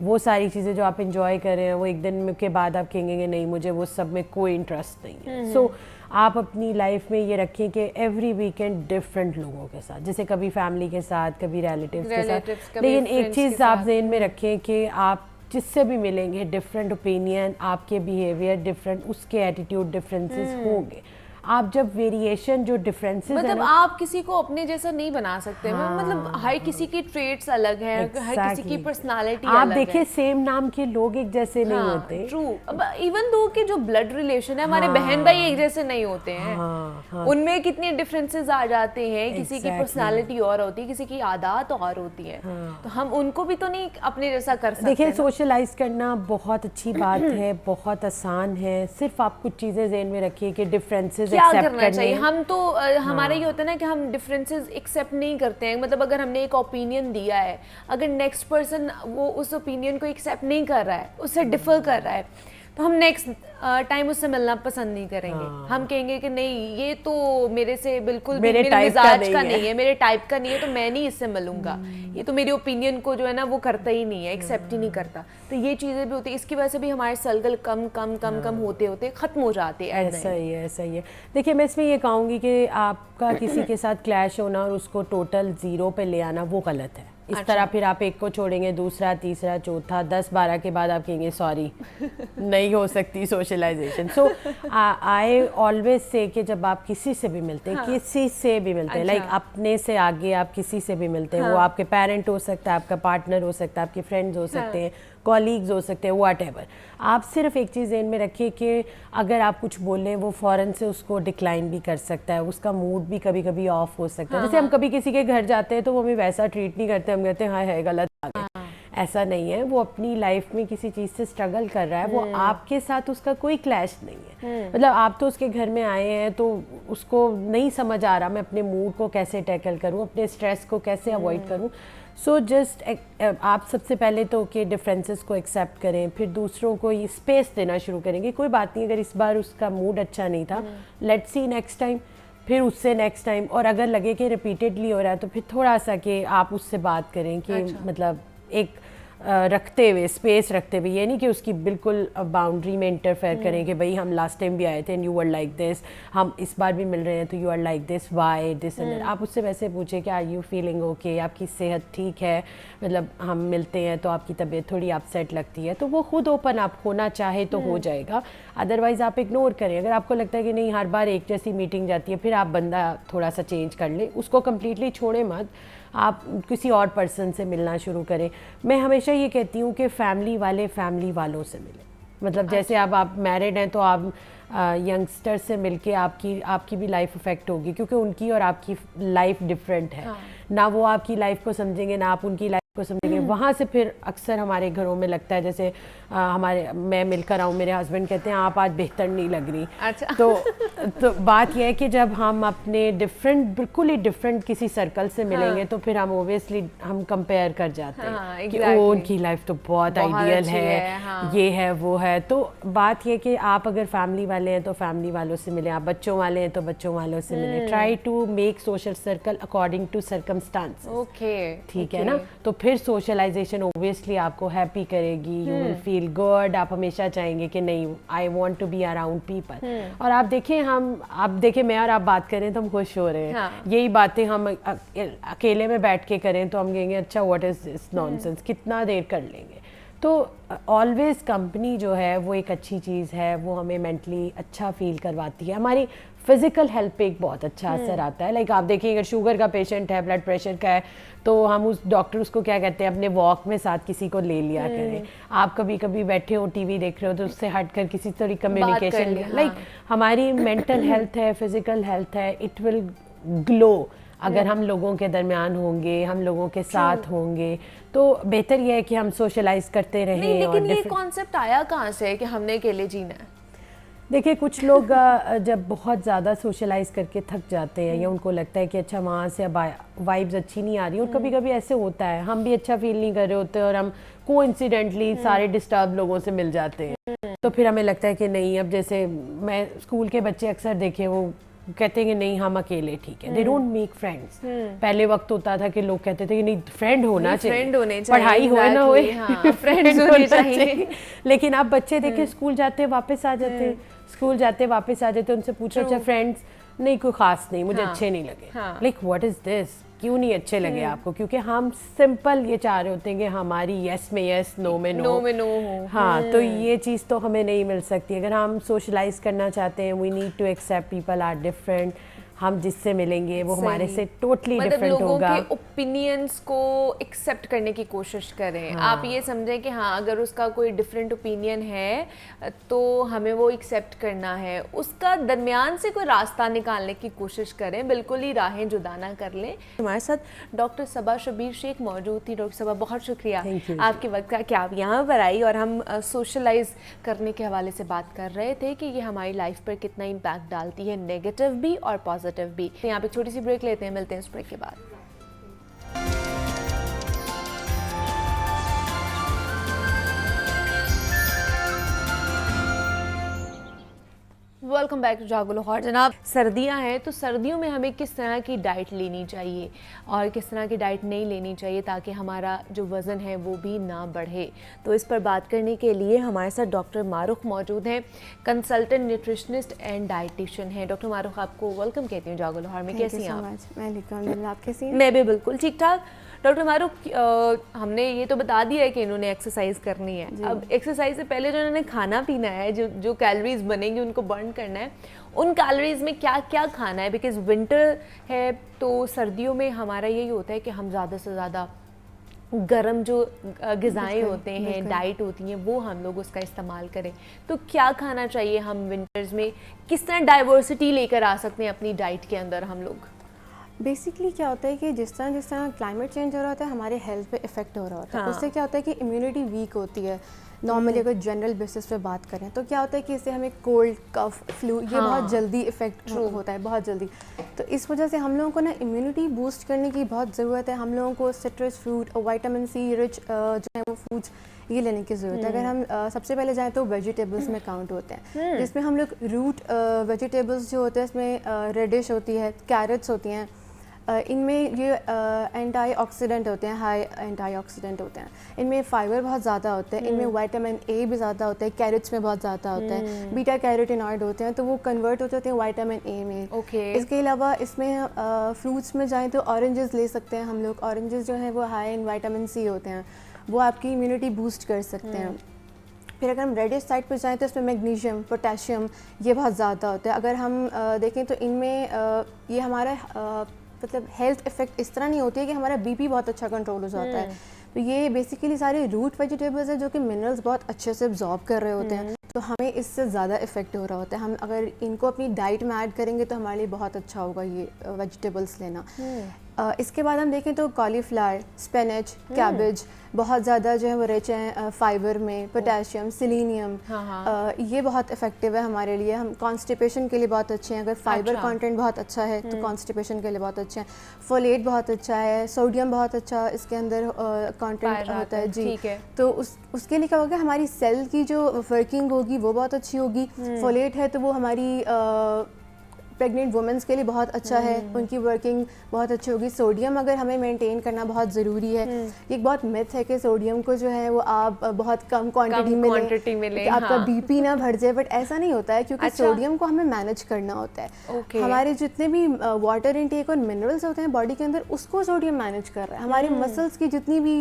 Speaker 2: वो सारी चीज़ें जो आप इंजॉय कर रहे हैं वो एक दिन के बाद आप कहेंगे नहीं मुझे वो सब में कोई इंटरेस्ट नहीं है। सो आप अपनी लाइफ में ये रखें कि एवरी वीकेंड डिफरेंट लोगों के साथ, जैसे कभी फैमिली के साथ, कभी रिलेटिव्स के साथ, लेकिन एक चीज़ आप ज़हन में रखें कि आप जिससे भी मिलेंगे डिफरेंट ओपिनियन, आपके बिहेवियर डिफरेंट, उसके एटीट्यूड डिफरेंसेस होंगे। आप जब वेरिएशन जो डिफरेंसेस
Speaker 1: मतलब आप किसी को अपने जैसा नहीं बना सकते। मतलब हर किसी की ट्रेट्स अलग हैं, हर किसी की पर्सनालिटी अलग है।
Speaker 2: आप देखिए सेम नाम के लोग एक जैसे नहीं होते।
Speaker 1: ट्रू, इवन दो के जो ब्लड रिलेशन है हमारे बहन भाई एक जैसे नहीं होते हैं, उनमें कितने डिफरेंसेस आ जाते हैं। किसी की पर्सनालिटी और होती है, किसी की आदत और होती है, तो हम उनको भी तो नहीं अपने जैसा कर सकते।
Speaker 2: देखिए सोशलाइज करना बहुत अच्छी बात है, बहुत आसान है, सिर्फ आप कुछ चीज़ें ज़हन में रखिए कि डिफरेंसेस
Speaker 1: क्या करना चाहिए। हम तो हमारा ये होता है ना कि हम डिफरेंसेस एक्सेप्ट नहीं करते हैं। मतलब अगर हमने एक ओपिनियन दिया है, अगर नेक्स्ट पर्सन वो उस ओपिनियन को एक्सेप्ट नहीं कर रहा है, उससे डिफर कर रहा है, तो हम नेक्स्ट टाइम उससे मिलना पसंद नहीं करेंगे। हम कहेंगे कि नहीं ये तो मेरे से बिल्कुल भी मेरे मिजाज का नहीं है, मेरे टाइप का नहीं है, तो मैं नहीं इससे मिलूंगा, ये तो मेरी ओपिनियन को जो है ना वो करता ही नहीं है, एक्सेप्ट ही नहीं करता। तो ये चीज़ें भी होती है, इसकी वजह से भी हमारे सर्कल कम कम कम कम होते होते ख़त्म हो जाते हैं।
Speaker 2: ऐसा ही है, ऐसा ही है। देखिए मैं इसमें ये कहूँगी कि आपका किसी के साथ क्लैश होना और उसको टोटल 0 पे ले आना वो गलत है। इस तरह फिर आप एक को छोड़ेंगे, दूसरा, तीसरा, चौथा, 10-12 के बाद आप कहेंगे सॉरी नहीं हो सकती socialisation. So I always say कि जब आप किसी से भी मिलते हैं, किसी से भी मिलते हैं, लाइक अपने से आगे आप किसी से भी मिलते हैं, वो आपके पेरेंट हो सकता है, आपका पार्टनर हो सकता है, आपके फ्रेंड्स हो सकते हैं, कॉलीग्स हो सकते हैं, व्हाटएवर, आप सिर्फ एक चीज़ ध्यान में रखिए कि अगर आप कुछ बोलें वो फ़ौरन से उसको डिक्लाइन भी कर सकता है, उसका मूड भी कभी कभी ऑफ हो सकता है। जैसे हम कभी किसी के घर जाते हैं तो वो हमें वैसा ट्रीट नहीं करते, हम कहते हैं हाँ है गलत आ गए, ऐसा नहीं है। वो अपनी लाइफ में किसी चीज़ से स्ट्रगल कर रहा है, वो आपके साथ उसका कोई क्लैश नहीं है। मतलब आप तो उसके घर में आए हैं तो उसको नहीं समझ आ रहा मैं अपने मूड को कैसे टैकल करूँ, अपने स्ट्रेस को कैसे अवॉइड करूँ। सो जस्ट आप सबसे पहले तो के डिफरेंसेस को एक्सेप्ट करें, फिर दूसरों को ये स्पेस देना शुरू करेंगे। कोई बात नहीं, अगर इस बार उसका मूड अच्छा नहीं था, लेट्स सी नेक्स्ट टाइम, फिर उससे नेक्स्ट टाइम, और अगर लगे कि रिपीटेडली हो रहा है तो फिर थोड़ा सा कि आप उससे बात करें कि मतलब एक रखते हुए, स्पेस रखते हुए, ये नहीं कि उसकी बिल्कुल बाउंड्री में इंटरफेयर करें कि भाई हम लास्ट टाइम भी आए थे and you were like this, हम इस बार भी मिल रहे हैं तो you are like this, why this and that. आप उससे वैसे पूछे कि आर यू फीलिंग ओके, आपकी सेहत ठीक है, मतलब हम मिलते हैं तो आपकी तबीयत थोड़ी अपसेट लगती है, तो वो खुद ओपन आप होना चाहे तो हो जाएगा, अदरवाइज़ आप इग्नोर करें। अगर आपको लगता है कि नहीं हर बार एक जैसी मीटिंग जाती है, फिर आप बंदा थोड़ा सा चेंज कर ले, उसको कम्प्लीटली छोड़े मत, आप किसी और पर्सन से मिलना शुरू करें। मैं हमेशा ये कहती हूँ कि फैमिली वाले फैमिली वालों से मिलें। मतलब जैसे अब आप मैरिड हैं तो आप यंगस्टर से मिलके आपकी भी लाइफ इफेक्ट होगी, क्योंकि उनकी और आपकी लाइफ डिफरेंट है। ना वो आपकी लाइफ को समझेंगे ना आप उनकी लाइफ को समझेंगे। वहाँ से फिर अक्सर हमारे घरों में लगता है, जैसे मैं मिलकर आऊँ, मेरे हस्बैंड कहते हैं आप आज बेहतर नहीं लग रही। अच्छा। तो बात यह है कि जब हम अपने बिल्कुल ही डिफरेंट किसी सर्कल से मिलेंगे तो फिर हम ओबियसली हम कंपेयर कर जाते हैं कि ओ उनकी लाइफ तो बहुत आइडियल है, ये है वो है। तो बात यह कि आप अगर फैमिली वाले हैं तो फैमिली वालों से मिलें, आप बच्चों वाले हैं तो बच्चों वालों से मिलें। Try to make social circle according to circumstances. Okay, ठीक है ना। तो फिर सोशलाइजेशन ओबियसली आपको हैप्पी करेगी, यू विल फील गुड। आप हमेशा चाहेंगे कि नहीं I want to be around people. और आप देखें मैं और आप बात करें तो हम खुश हो रहे हैं। यही बातें हम अकेले में बैठ के करें तो हम कहेंगे अच्छा व्हाट इज दिस नॉनसेंस, कितना देर कर लेंगे। तो ऑलवेज कंपनी जो है वो एक अच्छी चीज़ है, वो हमें मेंटली अच्छा फील करवाती है, हमारी फिजिकल हेल्थ पे एक बहुत अच्छा असर आता है। लाइक आप देखिए अगर शुगर का पेशेंट है, ब्लड प्रेशर का है, तो हम उस डॉक्टर उसको क्या कहते हैं अपने वॉक में साथ किसी को ले लिया करें। आप कभी कभी बैठे हो टीवी देख रहे हो तो उससे हटकर किसी थोड़ी कम्युनिकेशन, लाइक हमारी मेंटल हेल्थ है, फिजिकल हेल्थ है, इट विल ग्लो अगर हम लोगों के दरमियान होंगे, हम लोगों के साथ होंगे। तो बेहतर यह है कि हम सोशलाइज करते रहें।
Speaker 1: नहीं, लेकिन ये कॉन्सेप्ट आया कहाँ से है कि हमने अकेले जीना है?
Speaker 2: देखिए कुछ लोग जब बहुत ज़्यादा सोशलाइज करके थक जाते हैं या उनको लगता है कि अच्छा वहाँ से अब वाइब्स अच्छी नहीं आ रही, और कभी कभी ऐसे होता है हम भी अच्छा फील नहीं कर रहे होते और हम कोइंसिडेंटली सारे डिस्टर्ब लोगों से मिल जाते हैं। तो फिर हमें लगता है कि नहीं, अब जैसे मैं स्कूल के बच्चे अक्सर देखे वो कहते हैं कि नहीं हम अकेले ठीक है, दे डोंट मेक फ्रेंड्स। पहले वक्त होता था कि लोग कहते थे कि नहीं फ्रेंड होना चाहिए, पढ़ाई हो ना हो फ्रेंड्स होने चाहिए। लेकिन अब बच्चे देखे स्कूल जाते वापस आ जाते, स्कूल जाते वापस आ जाते, उनसे पूछो अच्छा फ्रेंड्स, नहीं कोई खास नहीं, मुझे अच्छे नहीं लगे। लाइक व्हाट इज दिस, क्यों नहीं अच्छे लगे आपको? क्योंकि हम सिंपल ये चाह रहे होते हैं कि हमारी यस में यस, नो में नो हो। हाँ, तो ये चीज़ तो हमें नहीं मिल सकती। अगर हम सोशलाइज करना चाहते हैं, we need to accept people are different. हम जिससे मिलेंगे वो हमारे से टोटली डिफरेंट होगा।
Speaker 1: लोगों के ओपिनियंस को एक्सेप्ट करने की कोशिश करें। आप ये समझें कि हाँ अगर उसका कोई डिफरेंट ओपिनियन है तो हमें वो एक्सेप्ट करना है, उसका दरमियान से कोई रास्ता निकालने की कोशिश करें, बिल्कुल ही राहें जुदा ना कर लें। हमारे साथ डॉक्टर सबा शबीर शेख मौजूद थी। डॉक्टर सबा बहुत शुक्रिया आपके वक्त का कि आप यहाँ पर आई, और हम सोशलाइज करने के हवाले से बात कर रहे थे कि ये हमारी लाइफ पर कितना इम्पैक्ट डालती है, नेगेटिव भी और पॉजिटिव भी। तो यहाँ पे छोटी सी ब्रेक लेते हैं, मिलते हैं इस ब्रेक के बाद। वेलकम बैक टू जागो लाहौर। जनाब, सर्दियां हैं तो सर्दियों में हमें किस तरह की डाइट लेनी चाहिए और किस तरह की डाइट नहीं लेनी चाहिए ताकि हमारा जो वज़न है वो भी ना बढ़े। तो इस पर बात करने के लिए हमारे साथ डॉक्टर मारूख मौजूद हैं, कंसल्टेंट न्यूट्रिशनिस्ट एंड डाइटिशियन हैं। डॉक्टर मारूख, आपको वेलकम कहती हूँ जागो लाहौर में। कैसी हैं आप?
Speaker 3: मैं आप कैसी हैं?
Speaker 1: मैं भी बिल्कुल ठीक ठाक। डॉक्टर मारूख, हमने ये तो बता दिया है कि इन्होंने एक्सरसाइज करनी है। अब एक्सरसाइज से पहले जो इन्होंने खाना पीना है, जो कैलोरीज बनेंगी उनको बर्न करना है, उन कैलोरीज में क्या क्या खाना है? बिकॉज विंटर है तो सर्दियों में हमारा यही होता है कि हम ज़्यादा से ज़्यादा गर्म जो ग़िज़ाएँ होते हैं, डाइट होती हैं, वो हम लोग उसका इस्तेमाल करें। तो क्या खाना चाहिए हम विंटर्स में? किस तरह डाइवर्सिटी लेकर आ सकते हैं अपनी डाइट के अंदर हम लोग?
Speaker 3: बेसिकली क्या होता है कि जिस तरह क्लाइमेट चेंज हो रहा होता है, हमारे हेल्थ पे इफेक्ट हो रहा होता है। उससे क्या होता है कि इम्यूनिटी वीक होती है। नॉर्मली अगर जनरल बेसिस पे बात करें तो क्या होता है कि इससे हमें कोल्ड, कफ, फ्लू ये बहुत जल्दी इफेक्ट होता है, बहुत जल्दी। तो इस वजह से हम लोगों को ना इम्यूनिटी बूस्ट करने की बहुत ज़रूरत है। हम लोगों को सिट्रस फ्रूट और विटामिन सी रिच जो है वो फूड्स ये लेने की ज़रूरत है। अगर हम सबसे पहले जाएँ तो वेजिटेबल्स में काउंट होते हैं, जिसमें हम लोग रूट वेजिटेबल्स जो होते हैं इसमें रेडिश होती है, कैरेट्स होती हैं। इनमें ये एंटीऑक्सीडेंट होते हैं, हाई एंटीऑक्सीडेंट होते हैं। इनमें फाइबर बहुत ज़्यादा होता है, इनमें विटामिन ए भी ज़्यादा होता है, कैरेट्स में बहुत ज़्यादा होता है, बीटा कैरोटीनॉइड होते हैं, तो वो कन्वर्ट हो जाते हैं विटामिन ए में। इसके अलावा इसमें फ्रूट्स में जाएँ तो ऑरेंजेस ले सकते हैं हम लोग। ऑरेंजेस जो हैं वो हाई इन विटामिन सी होते हैं, वो आपकी इम्यूनिटी बूस्ट कर सकते हैं। फिर अगर हम रेडिश साइड पर जाएँ तो इसमें मैग्नीशियम, पोटेशियम ये बहुत ज़्यादा होता है। अगर हम देखें तो इनमें ये हमारा मतलब हेल्थ इफेक्ट इस तरह नहीं होती है कि हमारा बीपी बहुत अच्छा कंट्रोल हो जाता है। तो ये बेसिकली सारे रूट वेजिटेबल्स हैं जो कि मिनरल्स बहुत अच्छे से अब्जॉर्ब कर रहे होते हैं, तो हमें इससे ज़्यादा इफेक्ट हो रहा होता है। हम अगर इनको अपनी डाइट में ऐड करेंगे तो हमारे लिए बहुत अच्छा होगा ये वेजिटेबल्स लेना। इसके बाद हम देखें तो कॉलीफ्लावर, स्पिनच, कैबेज बहुत ज़्यादा जो है वो रिच हैं फाइबर में, पोटेशियम, सेलेनियम। ये बहुत इफेक्टिव है हमारे लिए। हम कॉन्स्टिपेशन के लिए बहुत अच्छे हैं। अगर फाइबर कंटेंट बहुत अच्छा है तो कॉन्स्टिपेशन के लिए बहुत अच्छे हैं। फोलेट बहुत अच्छा है, सोडियम बहुत अच्छा इसके अंदर कंटेंट होता है जी। तो उसके लिए क्या होगा, हमारी सेल की जो वर्किंग होगी वो बहुत अच्छी होगी। फोलेट है तो वो हमारी प्रेग्नेंट वुमेंस के लिए बहुत अच्छा है, उनकी वर्किंग बहुत अच्छी होगी। सोडियम अगर हमें मेंटेन करना बहुत ज़रूरी है। एक बहुत मिथ है कि सोडियम को जो है वो आप बहुत कम क्वांटिटी में लें, आपका बीपी ना बढ़ जाए, बट ऐसा नहीं होता है क्योंकि सोडियम को हमें मैनेज करना होता है। हमारे जितने भी वाटर इनटेक और मिनरल्स होते हैं बॉडी के अंदर, उसको सोडियम मैनेज कर रहा है। हमारी मसल्स की जितनी भी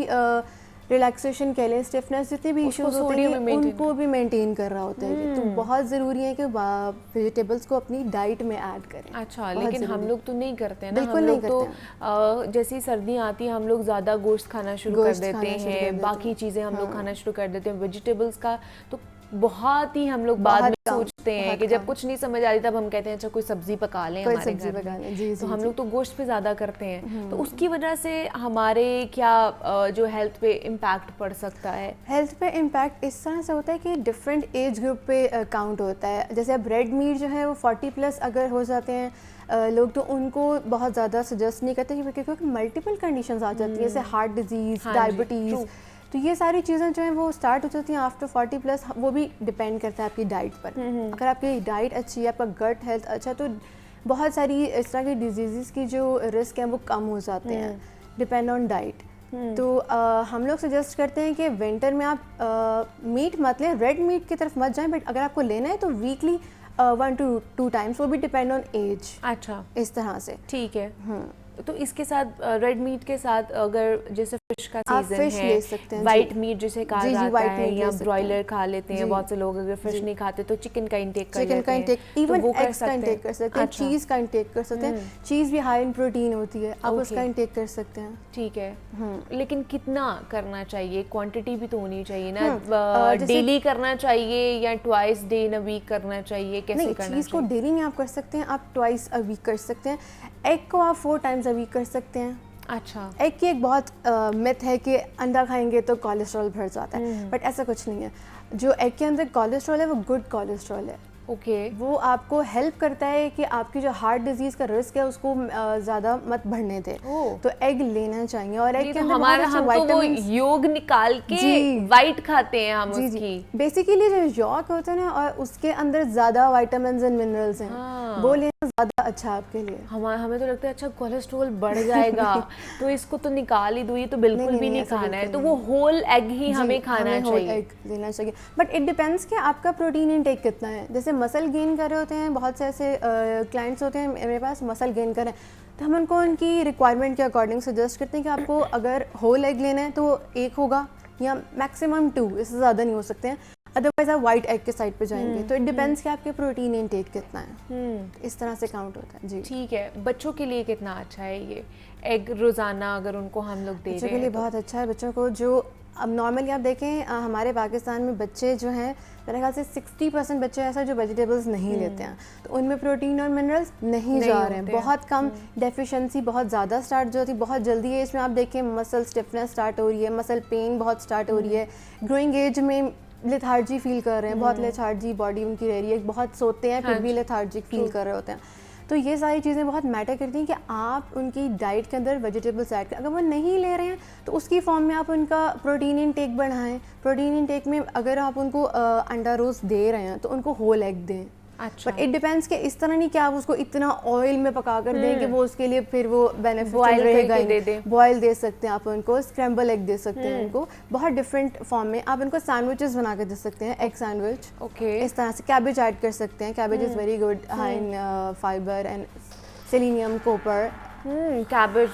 Speaker 3: रिलैक्सेशन कह लें, स्टिफनेस, जितने भी इश्यूज होते हैं उनको भी मेंटेन कर रहा होता है। तो बहुत ज़रूरी है कि वेजिटेबल्स को अपनी डाइट में ऐड करें।
Speaker 1: अच्छा, लेकिन हम लोग तो नहीं करते हैं ना। हम लोग तो जैसे ही सर्दियाँ आती हैं हम लोग ज़्यादा गोश्त खाना शुरू कर देते हैं, बाकी चीज़ें हम लोग खाना शुरू कर देते हैं। वेजिटेबल्स का तो बहुत ही हम लोग बाद में सोचते हैं कि जब कुछ नहीं समझ आ रही तब हम कहते हैं अच्छा कोई सब्जी पका लें हमारे घर में। तो हम लोग तो गोश्त पे ज़्यादा करते हैं, तो उसकी वजह से हमारे क्या जो हेल्थ पे इम्पैक्ट पड़ सकता है?
Speaker 3: हेल्थ पे इम्पैक्ट इस तरह से होता है कि डिफरेंट एज ग्रुप पे काउंट होता है। जैसे अब रेड मीट जो है वो 40+ अगर हो जाते हैं लोग, तो उनको बहुत ज़्यादा सजेस्ट नहीं करते क्योंकि मल्टीपल कंडीशंस आ जाती हैं, जैसे हार्ट डिजीज़, डायबिटीज़। तो ये सारी चीज़ें जो हैं वो स्टार्ट हो जाती हैं आफ्टर 40+। वो भी डिपेंड करता है आपकी डाइट पर। अगर आपकी डाइट अच्छी है, आपका गट हेल्थ अच्छा, तो बहुत सारी इस तरह की डिजीज़ की जो रिस्क हैं वो कम हो जाते हैं, डिपेंड ऑन डाइट। तो हम लोग सजेस्ट करते हैं कि विंटर में आप मीट मत लें, रेड मीट की तरफ मत जाएं, बट अगर आपको लेना है तो वीकली 1 to 2 टाइम्स, वो भी डिपेंड ऑन एज।
Speaker 1: अच्छा,
Speaker 3: इस तरह से
Speaker 1: ठीक है। तो इसके साथ रेड मीट के साथ अगर जैसे फिश का सीजन
Speaker 3: फिश
Speaker 1: है,
Speaker 3: ले सकते हैं,
Speaker 1: वाइट मीट जिसे कहा जाता है, या ब्रॉयलर खा लेते हैं। बहुत से लोग अगर फिश नहीं खाते तो चिकन का इंटेक कर लेते हैं,
Speaker 3: इवन एग्स का इंटेक कर सकते हैं, चीज़ का इंटेक कर सकते हैं। चीज़ भी हाई इन प्रोटीन होती है, आप उसका इंटेक कर सकते हैं।
Speaker 1: ठीक है, लेकिन कितना करना चाहिए? क्वांटिटी भी तो होनी चाहिए ना। डेली करना चाहिए या twice day in a week करना चाहिए? कैसे करना चाहिए?
Speaker 3: चीज़ को डेली नहीं आप कर सकते हैं, आप ट्वाइस अ वीक कर सकते हैं। एग को आप 4 टाइम्स अ वीक कर सकते हैं।
Speaker 1: अच्छा,
Speaker 3: एग की एक बहुत मिथ है कि अंडा खाएंगे तो कोलेस्ट्रॉल बढ़ जाता है, बट ऐसा कुछ नहीं है। जो एग के अंदर कोलेस्ट्रॉल है वो गुड कोलेस्ट्रॉल है।
Speaker 1: ओके।
Speaker 3: वो आपको हेल्प करता है कि आपकी जो हार्ट डिजीज का रिस्क है उसको ज़्यादा मत बढ़ने दे। तो एग लेना चाहिए। और एग के अंदर
Speaker 1: हमारा हम तो वो योग निकाल के वाइट खाते हैं हम उसकी।
Speaker 3: बेसिकली जो यॉक होता है ना, और उसके अंदर ज़्यादा विटामिन्स एंड मिनरल्स हैं, वो लेना ज़्यादा अच्छा आपके लिए।
Speaker 1: हमें तो लगता है अच्छा कोलेस्ट्रॉल बढ़ जाएगा तो इसको तो निकाल ही दो, ये तो बिल्कुल भी नहीं खाना है। तो वो होल एग ही हमें खाना चाहिए,
Speaker 3: एग लेना चाहिए। बट इट डिपेंड्स कि आपका प्रोटीन इनटेक कितना है। जैसे मसल गेन कर रहे होते हैं, बहुत से ऐसे क्लाइंट्स होते हैं मेरे पास मसल गेन कर रहे हैं, तो हम उनको उनकी रिक्वायरमेंट के अकॉर्डिंग सजेस्ट करते हैं कि आपको अगर होल एग लेना है तो एक होगा या मैक्सिमम 2, इससे ज़्यादा नहीं हो सकते हैं, अदरवाइज आप वाइट एग के साइड पे जाएंगे। तो इट डिपेंड्स कि आपके प्रोटीन इनटेक कितना है, इस तरह से काउंट होता है। जी
Speaker 1: ठीक है। बच्चों के लिए कितना अच्छा है ये एग रोज़ाना अगर उनको हम लोग दे रहे हैं?
Speaker 3: बच्चों के लिए बहुत अच्छा है। बच्चों को जो अब नॉर्मली आप देखें हमारे पाकिस्तान में बच्चे जो हैं, मेरे ख्याल से 60% बच्चे ऐसा जो वेजिटेबल्स नहीं लेते हैं, तो उनमें प्रोटीन और मिनरल्स नहीं जा रहे हैं, बहुत कम। डेफिशिएंसी बहुत ज़्यादा स्टार्ट जो होती है बहुत जल्दी एज में, आप देखें मसल स्टिफनेस स्टार्ट हो रही है, मसल पेन बहुत स्टार्ट हो रही है, ग्रोइंग एज में लेथार्जी फील कर रहे हैं, बहुत लेथार्जी बॉडी उनकी रह रही है, बहुत सोते हैं फिर भी लेथार्जिक फील कर रहे होते हैं। तो ये सारी चीज़ें बहुत मैटर करती हैं कि आप उनकी डाइट के अंदर वेजिटेबल्स ऐड करें। अगर वो नहीं ले रहे हैं तो उसकी फॉर्म में आप उनका प्रोटीन इनटेक बढ़ाएं। प्रोटीन इनटेक में अगर आप उनको अंडा रोस्ट दे रहे हैं तो उनको होल एग दें।
Speaker 1: अच्छा।
Speaker 3: बट इट डिपेंड्स कि इस तरह नहीं कि आप उसको इतना ऑयल में पका कर दें कि वो उसके लिए फिर वो बेनिफिशियल रहेगा ही। बॉयल दे सकते हैं आप उनको, स्क्रैम्बल एग दे सकते हैं उनको, बहुत डिफरेंट फॉर्म में। आप उनको सैंडविचेस बना के दे सकते हैं, एग सैंडविच।
Speaker 1: ओके।
Speaker 3: इस तरह से कैबेज ऐड कर सकते हैं। Cabbage is very good, high in fibre and selenium, copper.
Speaker 1: Cabbage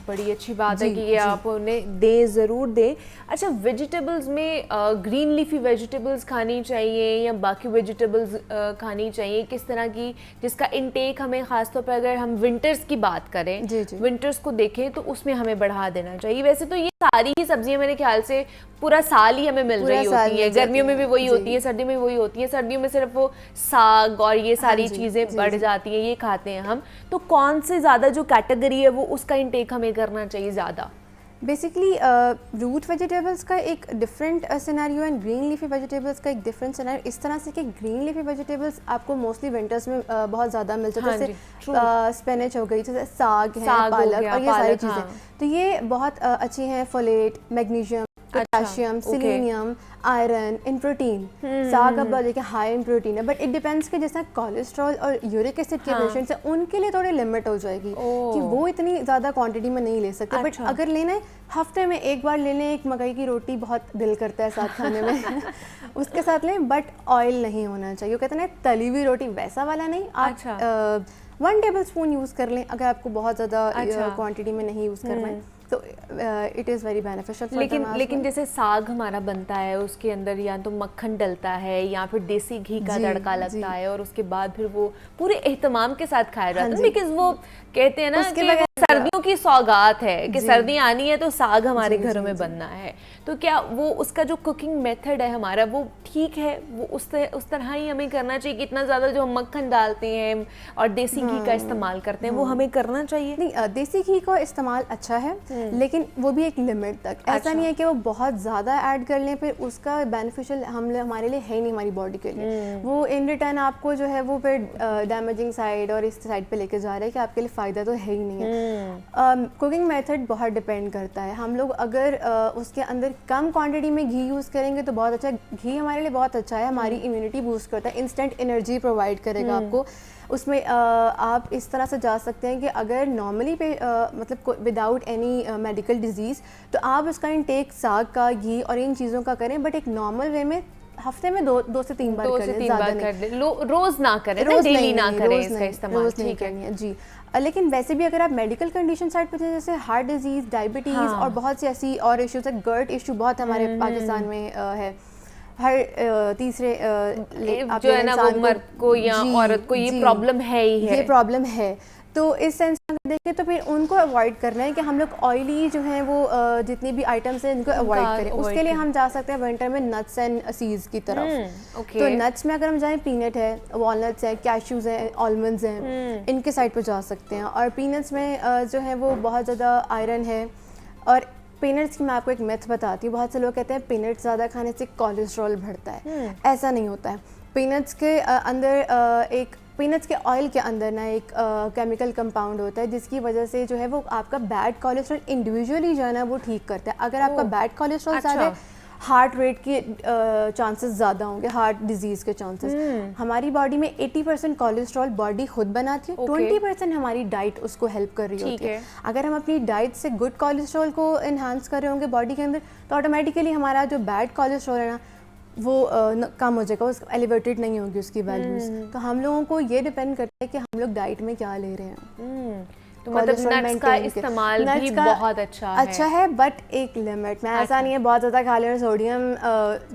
Speaker 1: बड़ी अच्छी बात है कि ये आप उन्हें दें, ज़रूर दें। अच्छा, वेजिटेबल्स में ग्रीन लीफी वेजिटेबल्स खानी चाहिए या बाकी वेजिटेबल्स खानी चाहिए? किस तरह की जिसका इनटेक हमें ख़ासतौर पर अगर हम विंटर्स की बात करें, विंटर्स को देखें तो उसमें हमें बढ़ा देना चाहिए। वैसे तो ये सारी ही सब्जियां मेरे ख्याल से पूरा साल ही हमें मिल रही होती है, गर्मियों में भी वही होती है, सर्दियों में वही होती है। सर्दियों में सिर्फ वो साग और ये सारी चीज़ें बढ़ जाती हैं, ये खाते हैं हम। तो कौन से ज़्यादा जो कैटेगरी है वो उसका इंटेक हमें करना चाहिए ज़्यादा?
Speaker 3: बेसिकली रूट वेजिटेबल्स का एक different scenario and green leafy vegetables का एक डिफरेंट सिनेरियो। इस तरह से कि ग्रीन लीफी वेजिटेबल्स आपको मोस्टली विंटर्स में बहुत ज़्यादा मिलते हैं, जैसे स्पिनच हो गई, जैसे साग है, पालक और ये सारी चीज़ें। तो ये बहुत अच्छी हैं, folate, magnesium, potassium, selenium, iron, इन प्रोटीन। साग अब देखिए हाई इन प्रोटीन है, बट इट डिपेंड्स कि जैसा कोलेस्ट्रॉल और यूरिक एसिड के पेशेंट्स हैं उनके लिए थोड़ी लिमिट हो जाएगी कि वो इतनी ज़्यादा क्वांटिटी में नहीं ले सकते। बट अगर लेना है हफ्ते में एक बार ले लें, एक मकई की रोटी बहुत दिल करता है साथ खाने में उसके साथ लें, बट ऑयल नहीं होना चाहिए। वो कहते हैं ना तली हुई रोटी वैसा वाला नहीं, आप 1 टेबल स्पून यूज़ कर लें अगर आपको बहुत ज़्यादा क्वांटिटी में नहीं यूज़ करना है, तो इट इज़ वेरी बेनिफिशियल।
Speaker 1: लेकिन जैसे साग हमारा बनता है उसके अंदर या तो मक्खन डलता है या फिर देसी घी का तड़का लगता है और उसके बाद फिर वो पूरे एहतमाम के साथ खाया जाता है, बिकॉज वो कहते हैं ना कि सर्दियों की सौगात है कि सर्दियाँ आनी है तो साग हमारे घरों में बनना है। तो क्या वो उसका जो कुकिंग मेथड है हमारा वो ठीक है, वो उस तरह ही हमें करना चाहिए? कितना ज़्यादा जो हम मक्खन डालते हैं और देसी घी का इस्तेमाल करते हैं वो हमें करना चाहिए?
Speaker 3: नहीं, देसी घी का इस्तेमाल अच्छा है, लेकिन वो भी एक लिमिट तक। ऐसा नहीं है कि वो बहुत ज़्यादा ऐड कर लें फिर उसका बेनिफिशियल हमारे लिए है नहीं, हमारी बॉडी के लिए। वो इन रिटर्न आपको जो है वो फिर डैमेजिंग साइड और इस साइड पे लेके जा रहा है कि आपके लिए फ़ायदा तो है ही नहीं है। कुकिंग मेथड बहुत डिपेंड करता है। हम लोग अगर उसके अंदर कम क्वांटिटी में घी यूज़ करेंगे तो बहुत अच्छा। घी हमारे लिए बहुत अच्छा है, हमारी इम्यूनिटी बूस्ट करता है, इंस्टेंट एनर्जी प्रोवाइड करेगा आपको। उसमें आप इस तरह से जा सकते हैं कि अगर नॉर्मली मतलब विदाउट एनी मेडिकल डिजीज़ तो आप उसका इंटेक साग का, घी और इन चीज़ों का करें, बट एक नॉर्मल वे में हफ्ते में 2 से 3 बार करें, ज़्यादा नहीं।
Speaker 1: रोज़ ना करें, डेली ना करें इसका इस्तेमाल, ठीक है जी।
Speaker 3: लेकिन वैसे भी अगर आप मेडिकल कंडीशन साइड पे जैसे हार्ट डिजीज़, डायबिटीज़ और बहुत सी ऐसी और इश्यूज है, गर्ट इशू बहुत हमारे पाकिस्तान में है। हर तीसरे
Speaker 1: जो है ना वो मर्द को या औरत को ये प्रॉब्लम है ही है,
Speaker 3: ये प्रॉब्लम है। तो इस सेंस में देखें तो फिर उनको अवॉइड करना है कि हम लोग ऑयली जो हैं वो जितनी भी आइटम्स हैं इनको अवॉइड करें। उसके लिए हम जा सकते हैं विंटर में नट्स एंड सीड्स की तरफ। तो नट्स में अगर हम जाएं, पीनट है, वॉलनट्स है, कैश्यूज़ हैं, आलमंड्स हैं, इनके साइड पर जा सकते हैं। और पीनट्स में जो है वो बहुत ज़्यादा आयरन है। और पीनट्स की मैं आपको एक मिथ बताती हूँ। बहुत से लोग कहते हैं पीनट्स ज़्यादा खाने से कोलेस्ट्रॉल बढ़ता है, ऐसा नहीं होता है। पीनट्स के अंदर एक पीनट्स के ऑयल के अंदर ना एक केमिकल कंपाउंड होता है जिसकी वजह से जो है वो आपका बैड कोलेस्ट्रॉल इंडिविजुअली जो है ना वो ठीक करता है। अगर आपका बैड कोलेस्ट्रॉल ज़्यादा है, हार्ट रेट के चांसेस ज़्यादा होंगे, हार्ट डिजीज़ के चांसेस। हमारी बॉडी में 80% कोलेस्ट्रॉल बॉडी खुद बनाती है, 20% हमारी डाइट उसको हेल्प कर रही होती है। अगर हम अपनी डाइट से गुड कोलेस्ट्रॉल को इन्हांस कर रहे होंगे बॉडी के अंदर तो ऑटोमेटिकली हमारा जो बैड कोलेस्ट्रॉल है ना वो कम हो जाएगा, उस एलिवेटेड नहीं होगी उसकी वैल्यूज़। तो हम लोगों को ये डिपेंड करता है कि हम लोग डाइट में क्या ले रहे हैं।
Speaker 1: तो मतलब नट्स का इस्तेमाल भी बहुत अच्छा
Speaker 3: है बट एक लिमिट में। ऐसा नहीं है बहुत ज़्यादा खा लें और सोडियम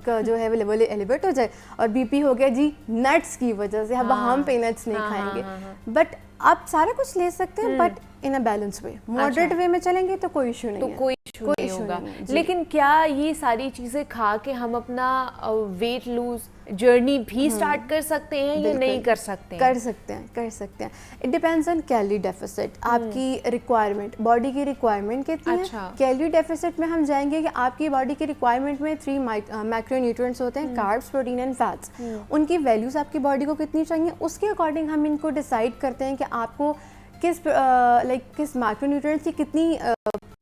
Speaker 3: का जो है वो लेवल एलिवेट हो जाए और बीपी हो गया जी नट्स की वजह से। अब हम पीनट्स नहीं खाएंगे बट आप सारा कुछ ले सकते हैं but in a balance way, moderate way में चलेंगे तो कोई इशू नहीं है।
Speaker 1: कोई इशू नहीं होगा। लेकिन क्या ये सारी चीज़ें खा के हम अपना वेट लूज जर्नी भी स्टार्ट कर सकते हैं या नहीं कर सकते हैं?
Speaker 3: कर सकते हैं। It depends on calorie deficit, आपकी रिक्वायरमेंट, बॉडी की रिक्वायरमेंट कितनी है। कैलोरी डेफिसिट में हम जाएंगे कि आपकी बॉडी की रिक्वायरमेंट में 3 मैक्रोन्यूट्रिएंट्स होते हैं, कार्ब्स, प्रोटीन एंड फैट्स। उनकी वैल्यूज आपकी बॉडी को कितनी चाहिए उसके अकॉर्डिंग हम इनको डिसाइड करते हैं कि आपको किस मैक्रोन्यूट्रिएंट्स की कितनी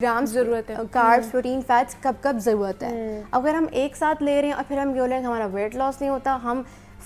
Speaker 3: ग्राम्स
Speaker 1: ज़रूरत है,
Speaker 3: कार्ब्स, प्रोटीन, फैट्स कब ज़रूरत है। अगर हम एक साथ ले रहे हैं और फिर हम बोल रहे हैं हमारा वेट लॉस नहीं होता, हम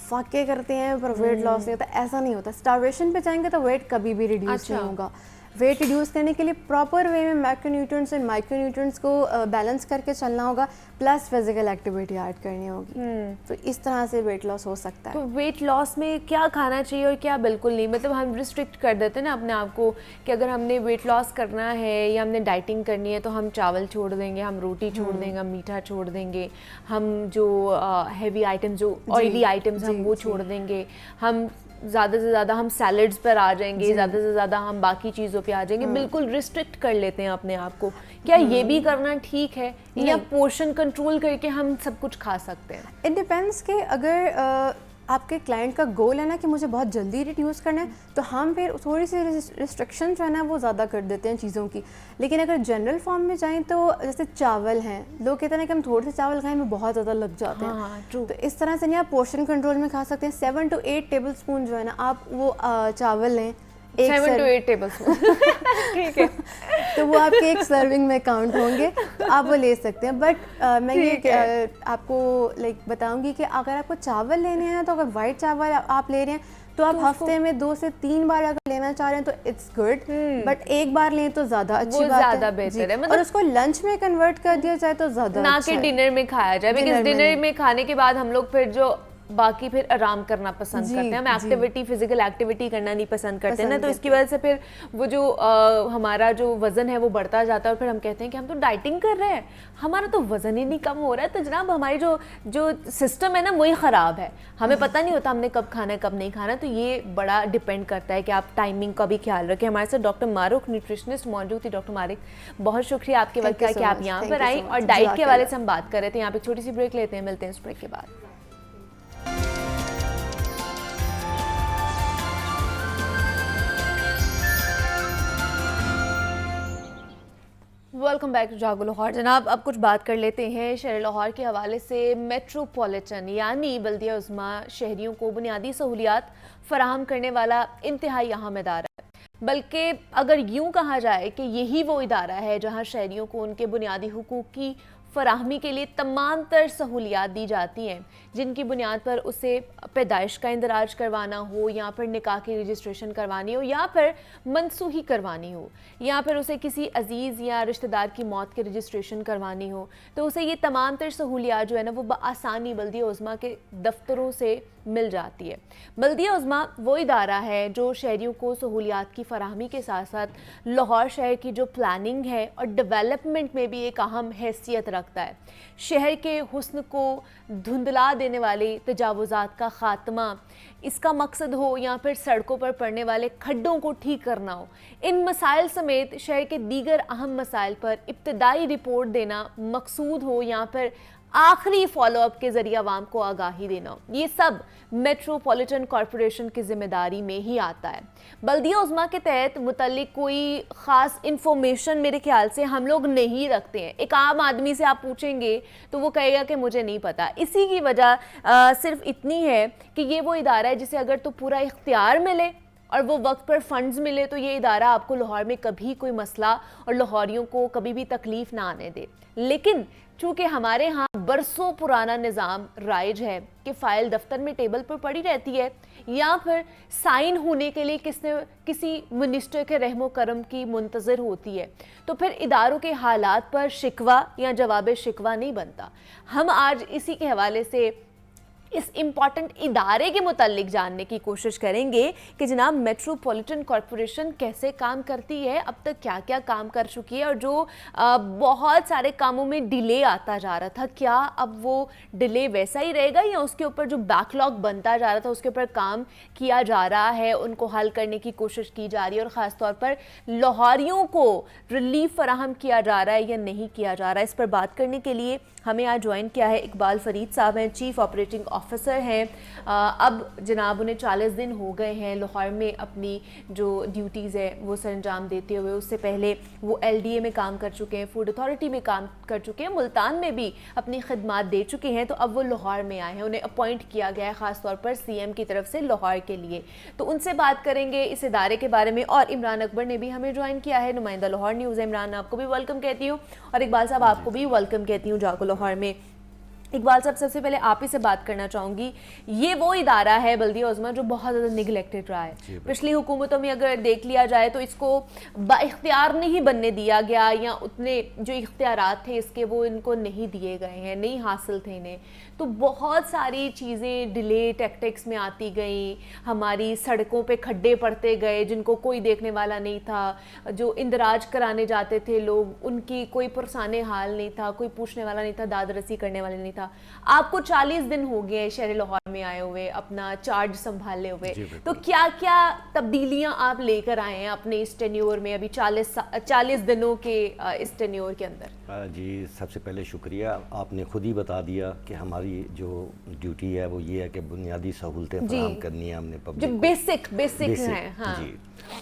Speaker 3: फाके करते हैं पर वेट लॉस नहीं होता, ऐसा नहीं होता। स्टार्वेशन पे जाएंगे तो वेट कभी भी रिड्यूस नहीं होगा। वेट रिड्यूस करने के लिए प्रॉपर वे में मैक्रोन्यूट्रिएंट्स और माइक्रोन्यूट्रिएंट्स को बैलेंस करके चलना होगा, प्लस फिजिकल एक्टिविटी ऐड करनी होगी। तो इस तरह से वेट लॉस हो सकता है।
Speaker 1: तो वेट लॉस में क्या खाना चाहिए और क्या बिल्कुल नहीं? मतलब हम रिस्ट्रिक्ट कर देते हैं ना अपने आप को कि अगर हमने वेट लॉस करना है या हमने डाइटिंग करनी है तो हम चावल छोड़ देंगे, हम रोटी छोड़ देंगे, हम मीठा छोड़ देंगे, हम जो हैवी आइटम्स, जो ऑयली आइटम्स हम वो छोड़ देंगे, हम ज़्यादा से ज़्यादा हम सैलड्स पर आ जाएंगे, ज़्यादा से ज़्यादा हम बाकी चीज़ों पे आ जाएंगे, बिल्कुल रिस्ट्रिक्ट कर लेते हैं अपने आप को। क्या ये भी करना ठीक है या पोर्शन कंट्रोल करके हम सब कुछ खा सकते हैं?
Speaker 3: इट डिपेंड्स कि अगर आपके क्लाइंट का गोल है ना कि मुझे बहुत जल्दी रिड्यूस करना है तो हम फिर थोड़ी सी रिस्ट्रिक्शन जो है ना वो ज़्यादा कर देते हैं चीज़ों की। लेकिन अगर जनरल फॉर्म में जाएं तो जैसे चावल हैं, लोग कहते हैं ना कि हम थोड़े से चावल खाएं में बहुत ज़्यादा लग जाते हैं। तो इस तरह से नहीं, आप पोर्शन कंट्रोल में खा सकते हैं। 7 to 8 टेबल स्पून जो है ना आप वो चावल लें,
Speaker 1: 7 to 8 टेबल स्पून ठीक है
Speaker 3: तो वो आपके एक सर्विंग में काउंट होंगे, तो आप वो ले सकते हैं। बट मैं ये आपको बताऊंगी कि अगर आपको चावल लेने हैं तो अगर वाइट चावल आप ले रहे हैं तो आप हफ्ते में 2 से 3 बार अगर लेना चाह रहे हैं तो इट्स गुड, बट एक बार लें तो ज़्यादा अच्छी बात है,
Speaker 1: ज़्यादा बेहतर है। मतलब
Speaker 3: और उसको लंच में कन्वर्ट कर दिया जाए तो ज़्यादा
Speaker 1: ना कि डिनर में खाया जाए, बिकॉज़ डिनर में खाने के बाद हम लोग फिर जो बाकी फिर आराम करना पसंद करते हैं, हम एक्टिविटी, फिजिकल एक्टिविटी करना नहीं पसंद करते हैं ना, तो इसकी वजह से फिर वो जो हमारा जो वज़न है वो बढ़ता जाता है और फिर हम कहते हैं कि हम तो डाइटिंग कर रहे हैं, हमारा तो वज़न ही नहीं कम हो रहा है। तो जनाब हमारी जो सिस्टम है ना वही ख़राब है, हमें पता नहीं होता हमने कब खाना है कब नहीं खाना। तो ये बड़ा डिपेंड करता है कि आप टाइमिंग का भी ख्याल रखें। हमारे साथ डॉक्टर मारूख न्यूट्रिशनिस्ट मौजूद थी। डॉक्टर मारूख, बहुत शुक्रिया आपके वक्त का कि आप यहाँ पर आई और डाइट के हवाले से हम बात कर रहे थे। यहाँ पे छोटी सी ब्रेक लेते हैं, मिलते हैं इस ब्रेक के बाद। वेलकम बैक टू जागो लाहौर। जनाब अब कुछ बात कर लेते हैं शहर लाहौर के हवाले से। मेट्रोपॉलिटन यानी बल्दिया उज़्मा शहरियों को बुनियादी सहूलियात फराहम करने वाला इंतहाई अहम इदारा है, बल्कि अगर यूँ कहा जाए कि यही वो इदारा है जहाँ शहरियों को उनके बुनियादी हुकूक की फराहमी के लिए तमाम तर सहूलियात दी जाती हैं, जिनकी बुनियाद पर उसे पैदाइश का इंदराज करवाना हो या फिर निकाह की रजिस्ट्रेशन करवानी हो या फिर मनसूही करवानी हो या फिर उसे किसी अजीज़ या रिश्तेदार की मौत की रजिस्ट्रेशन करवानी हो, तो उसे ये तमाम तर सहूलियात जो है ना वो बआसानी बल्दिया उज़्मा के दफ्तरों से मिल जाती है। बल्दिया उज़्मा वो इदारा है जो शहरियों को सहूलियात की फराहमी के साथ साथ लाहौर शहर की जो प्लानिंग है और डेवलपमेंट में भी एक अहम हैसियत रखता है। शहर के हुस्न को धुंधला देने वाले तजावुज़ात का ख़ात्मा इसका मकसद हो या फिर सड़कों पर पड़ने वाले खड्डों को ठीक करना हो, इन मसाइल समेत शहर के दीगर अहम मसाइल पर इब्तदाई रिपोर्ट देना मकसूद हो या फिर आखिरी फॉलोअप के जरिए आवाम को आगाही देना, ये सब मेट्रोपॉलिटन कॉरपोरेशन की जिम्मेदारी में ही आता है। बल्दिया उज़्मा के तहत मुतल्लिक कोई ख़ास इंफॉर्मेशन मेरे ख्याल से हम लोग नहीं रखते हैं। एक आम आदमी से आप पूछेंगे तो वो कहेगा कि मुझे नहीं पता। इसी की वजह सिर्फ इतनी है कि ये वो इदारा है जिसे अगर तो पूरा इख्तियार मिले और वो वक्त पर फंड्स मिले तो ये इदारा आपको लाहौर में कभी कोई मसला और लाहौरियों को कभी भी तकलीफ़ ना आने दे। लेकिन चूँकि हमारे यहाँ बरसों पुराना निज़ाम राइज है कि फ़ाइल दफ्तर में टेबल पर पड़ी रहती है या फिर साइन होने के लिए किसी मिनिस्टर के रहमो करम की मुंतज़र होती है, तो फिर इदारों के हालात पर शिकवा या जवाब शिकवा नहीं बनता। हम आज इसी के हवाले से इस इम्पॉर्टेंट इदारे के मुतालिक जानने की कोशिश करेंगे कि जनाब मेट्रोपॉलिटन कॉरपोरेशन कैसे काम करती है, अब तक क्या क्या काम कर चुकी है और जो बहुत सारे कामों में डिले आता जा रहा था, क्या अब वो डिले वैसा ही रहेगा या उसके ऊपर जो बैकलॉग बनता जा रहा था उसके ऊपर काम किया जा रहा है, उनको हल करने की कोशिश की जा रही है और ख़ास तौर पर लाहौरियों को रिलीफ फराहम किया जा रहा है या नहीं किया जा रहा है। इस पर बात करने के लिए हमें आज ज्वाइन किया है इकबाल फरीद साहब हैं, चीफ ऑपरेटिंग ऑफिसर हैं। अब जनाब उन्हें 40 दिन हो गए हैं लाहौर में अपनी जो ड्यूटीज़ है वो सर अंजाम देते हुए। उससे पहले वो LDA में काम कर चुके हैं, फूड अथॉरिटी में काम कर चुके हैं, मुल्तान में भी अपनी खिदमात दे चुके हैं। तो अब वो लाहौर में आए हैं, उन्हें अपॉइंट किया गया है ख़ास तौर पर CM की तरफ से लाहौर के लिए। तो उनसे बात करेंगे इस इदारे के बारे में। और इमरान अकबर ने भी हमें ज्वाइन किया है, नुमाइंदा लाहौर न्यूज़ है। इमरान, आपको भी वेलकम कहती हूँ और इकबाल साहब आपको भी वेलकम कहती हूँ जागो लाहौर में। इकबाल साहब, सबसे पहले आप ही से बात करना चाहूँगी, ये वो इदारा है बल्दिया उज़्मा जो बहुत ज़्यादा निगलेक्टेड रहा है। पिछली हुकूमतों में अगर देख लिया जाए तो इसको बाइख्तियार नहीं बनने दिया गया या उतने जो इख्तियारात थे इसके वो इनको नहीं दिए गए हैं, नहीं हासिल थे इन्हें। तो बहुत सारी चीज़ें डिले टैक्टिक्स में आती गई, हमारी सड़कों पे खड्डे पड़ते गए जिनको कोई देखने वाला नहीं था, जो इंदराज कराने जाते थे लोग उनकी कोई पुरसाने हाल नहीं था, कोई पूछने वाला नहीं था, दादरसी करने वाला नहीं था। आपको 40 दिन हो गए शहर लाहौर में आए हुए, अपना चार्ज संभाले हुए, तो क्या क्या तब्दीलियां आप लेकर आए हैं अपने इस टेन्योर में, अभी 40 दिनों के इस टेन्योर के अंदर?
Speaker 4: जी, सबसे पहले शुक्रिया, आपने खुद ही बता दिया कि हमारी जो ड्यूटी है वो ये है कि बुनियादी सहूलतें फराहम करनी है हमने पब्लिक
Speaker 1: जो बेसिक हैं। हाँ।
Speaker 4: जी,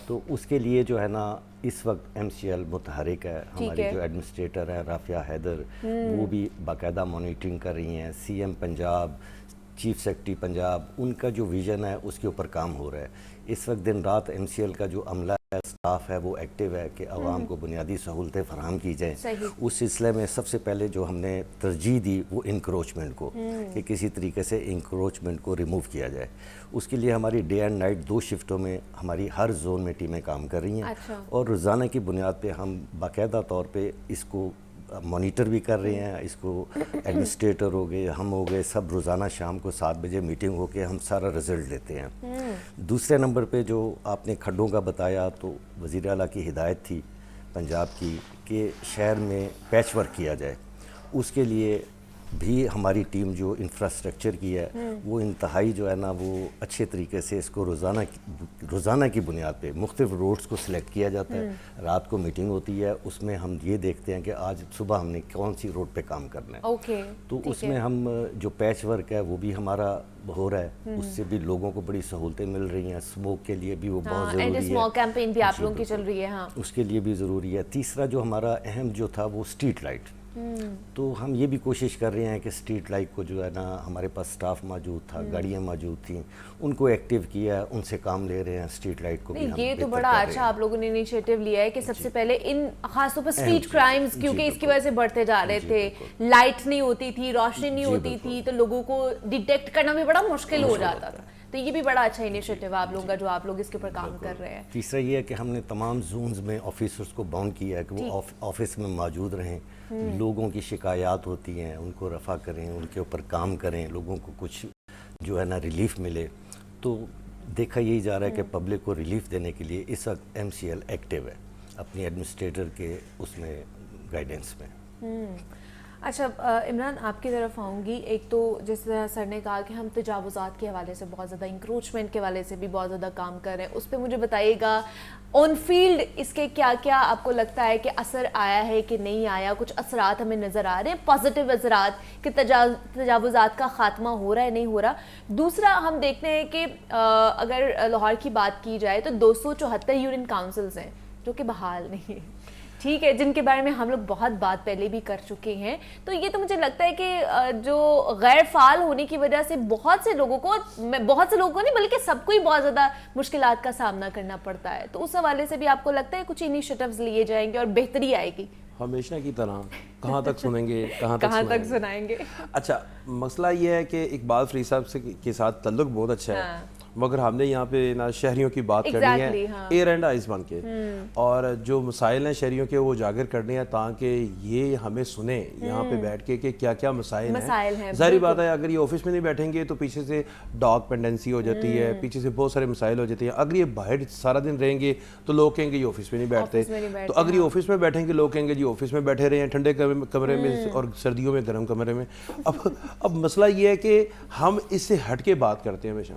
Speaker 4: तो उसके लिए जो है ना इस वक्त MCL मुतहरिक है, हमारी जो एडमिनिस्ट्रेटर है राफिया हैदर वो भी बाकायदा मॉनिटरिंग कर रही हैं। CM Punjab, chief secretary Punjab, उनका जो विज़न है उसके ऊपर काम हो रहा है। इस वक्त दिन रात MCL का जो अमला है, स्टाफ है, वो एक्टिव है कि आवाम को बुनियादी सहूलतें फराहम की जाएँ। उस सिलसिले में सबसे पहले जो हमने तरजीह दी वो इंक्रोचमेंट को, कि किसी तरीके से इंक्रोचमेंट को रिमूव किया जाए। उसके लिए हमारी डे एंड नाइट 2 शिफ्टों में हमारी हर जोन में टीमें काम कर रही हैं। और रोज़ाना की बुनियाद पे हम बाकायदा तौर पे इसको मॉनिटर भी कर रहे हैं। इसको एडमिनिस्ट्रेटर हो गए, हम हो गए, सब रोज़ाना शाम को 7 बजे मीटिंग होके हम सारा रिज़ल्ट लेते हैं। दूसरे नंबर पे जो आपने खड्डों का बताया, तो वज़ीर आला की हिदायत थी पंजाब की कि शहर में पैच वर्क किया जाए। उसके लिए भी हमारी टीम जो इंफ्रास्ट्रक्चर की है वो इंतहाई जो है ना वो अच्छे तरीके से इसको रोज़ाना की बुनियाद पे मुख्तलिफ रोड्स को सिलेक्ट किया जाता है। रात को मीटिंग होती है, उसमें हम ये देखते हैं कि आज सुबह हमने कौन सी रोड पे काम करना है। तो उसमें हम जो पैच वर्क है वो भी हमारा हो रहा है, उससे भी लोगों को बड़ी सहूलतें मिल रही हैं। स्मोक के लिए भी वो बहुत ज़रूरी है,
Speaker 1: कैंपेन भी आप लोगों की चल रही है। हाँ,
Speaker 4: उसके लिए भी ज़रूरी है। तीसरा जो हमारा अहम जो था वो स्ट्रीट लाइट। तो हम ये भी कोशिश कर रहे हैं कि स्ट्रीट लाइट को जो है ना, हमारे पास स्टाफ मौजूद था, गाड़ियाँ मौजूद थी, उनको एक्टिव किया है, उनसे काम ले रहे हैं। स्ट्रीट लाइट को भी हम
Speaker 1: ये तो बड़ा अच्छा आप लोगों ने इनिशिएटिव लिया है कि सबसे पहले इन खासतौर पर स्ट्रीट क्राइम्स, क्योंकि इसकी वजह से बढ़ते जा रहे थे, लाइट नहीं होती थी, रोशनी नहीं होती थी, तो लोगों को डिटेक्ट करना भी बड़ा मुश्किल हो जाता था। तो ये भी बड़ा अच्छा इनिशिएटिव आप लोगों का जो आप लोग इसके ऊपर काम कर रहे हैं।
Speaker 4: तीसरा ये है कि हमने तमाम जोन्स में ऑफिसर्स को बाउंड किया है कि वो ऑफिस में मौजूद रहें, लोगों की शिकायत होती हैं उनको रफ़ा करें, उनके ऊपर काम करें, लोगों को कुछ जो है ना रिलीफ मिले। तो देखा यही जा रहा है कि पब्लिक को रिलीफ देने के लिए इस वक्त MCL एक्टिव है अपनी एडमिनिस्ट्रेटर के उसमें गाइडेंस में।
Speaker 1: अच्छा इमरान, आपकी तरफ आऊँगी। एक तो जिस तरह सर ने कहा कि हम तजावुज़ात के हवाले से बहुत ज़्यादा, इंक्रोचमेंट के हवाले से भी बहुत ज़्यादा काम कर रहे हैं, उस पर मुझे बताइएगा ऑन फील्ड इसके क्या क्या आपको लगता है कि असर आया है कि नहीं आया? कुछ असरात हमें नज़र आ रहे हैं, पॉजिटिव असरात कि तजावुज़ात का ख़ात्मा हो रहा है, नहीं हो रहा? दूसरा, हम देखते हैं कि अगर लाहौर की बात की जाए तो 274 यूनियन काउंसिल्स हैं जो कि बहाल नहीं है, ठीक है, जिनके बारे में हम लोग बहुत बात पहले भी कर चुके हैं। तो ये तो मुझे लगता है कि जो गैर फाल होने की वजह से बहुत से लोगों को नहीं बल्कि सबको ही बहुत ज़्यादा मुश्किलात का सामना करना पड़ता है। तो उस हवाले से भी आपको लगता है कुछ इनिशिएटिव्स लिए जाएंगे और बेहतरी आएगी?
Speaker 5: हमेशा की तरह कहाँ तक सुनेंगे, कहाँ तक
Speaker 1: सुनाएंगे?
Speaker 5: अच्छा, मसला ये है कि इकबाल फरीद साहब से के साथ तल्लुक बहुत अच्छा है, मगर हमने यहाँ पे ना शहरियों की बात करनी है, एयर एंड आइज बन के, और जो मसाइल हैं शहरियों के वो उजागर करने हैं ताकि ये हमें सुने यहाँ पे बैठ के कि क्या क्या मसाइल हैं। जाहिर बात है अगर ये ऑफिस में नहीं बैठेंगे तो पीछे से डॉग पेंडेंसी हो जाती है, पीछे से बहुत सारे मसाइल हो जाते हैं। अगर ये बाहर सारा दिन रहेंगे तो लोग कहेंगे ये ऑफिस में नहीं बैठते, तो अगर ये ऑफिस में बैठेंगे लोग कहेंगे जी ऑफिस में बैठे रहे हैं ठंडे कमरे में और सर्दियों में गर्म कमरे में। अब मसला ये है कि हम इससे हट के बात करते हैं हमेशा।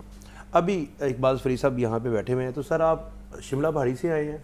Speaker 5: अभी इकबाल फरीद साहब यहाँ पे बैठे हुए हैं, तो सर आप शिमला पहाड़ी से आए हैं,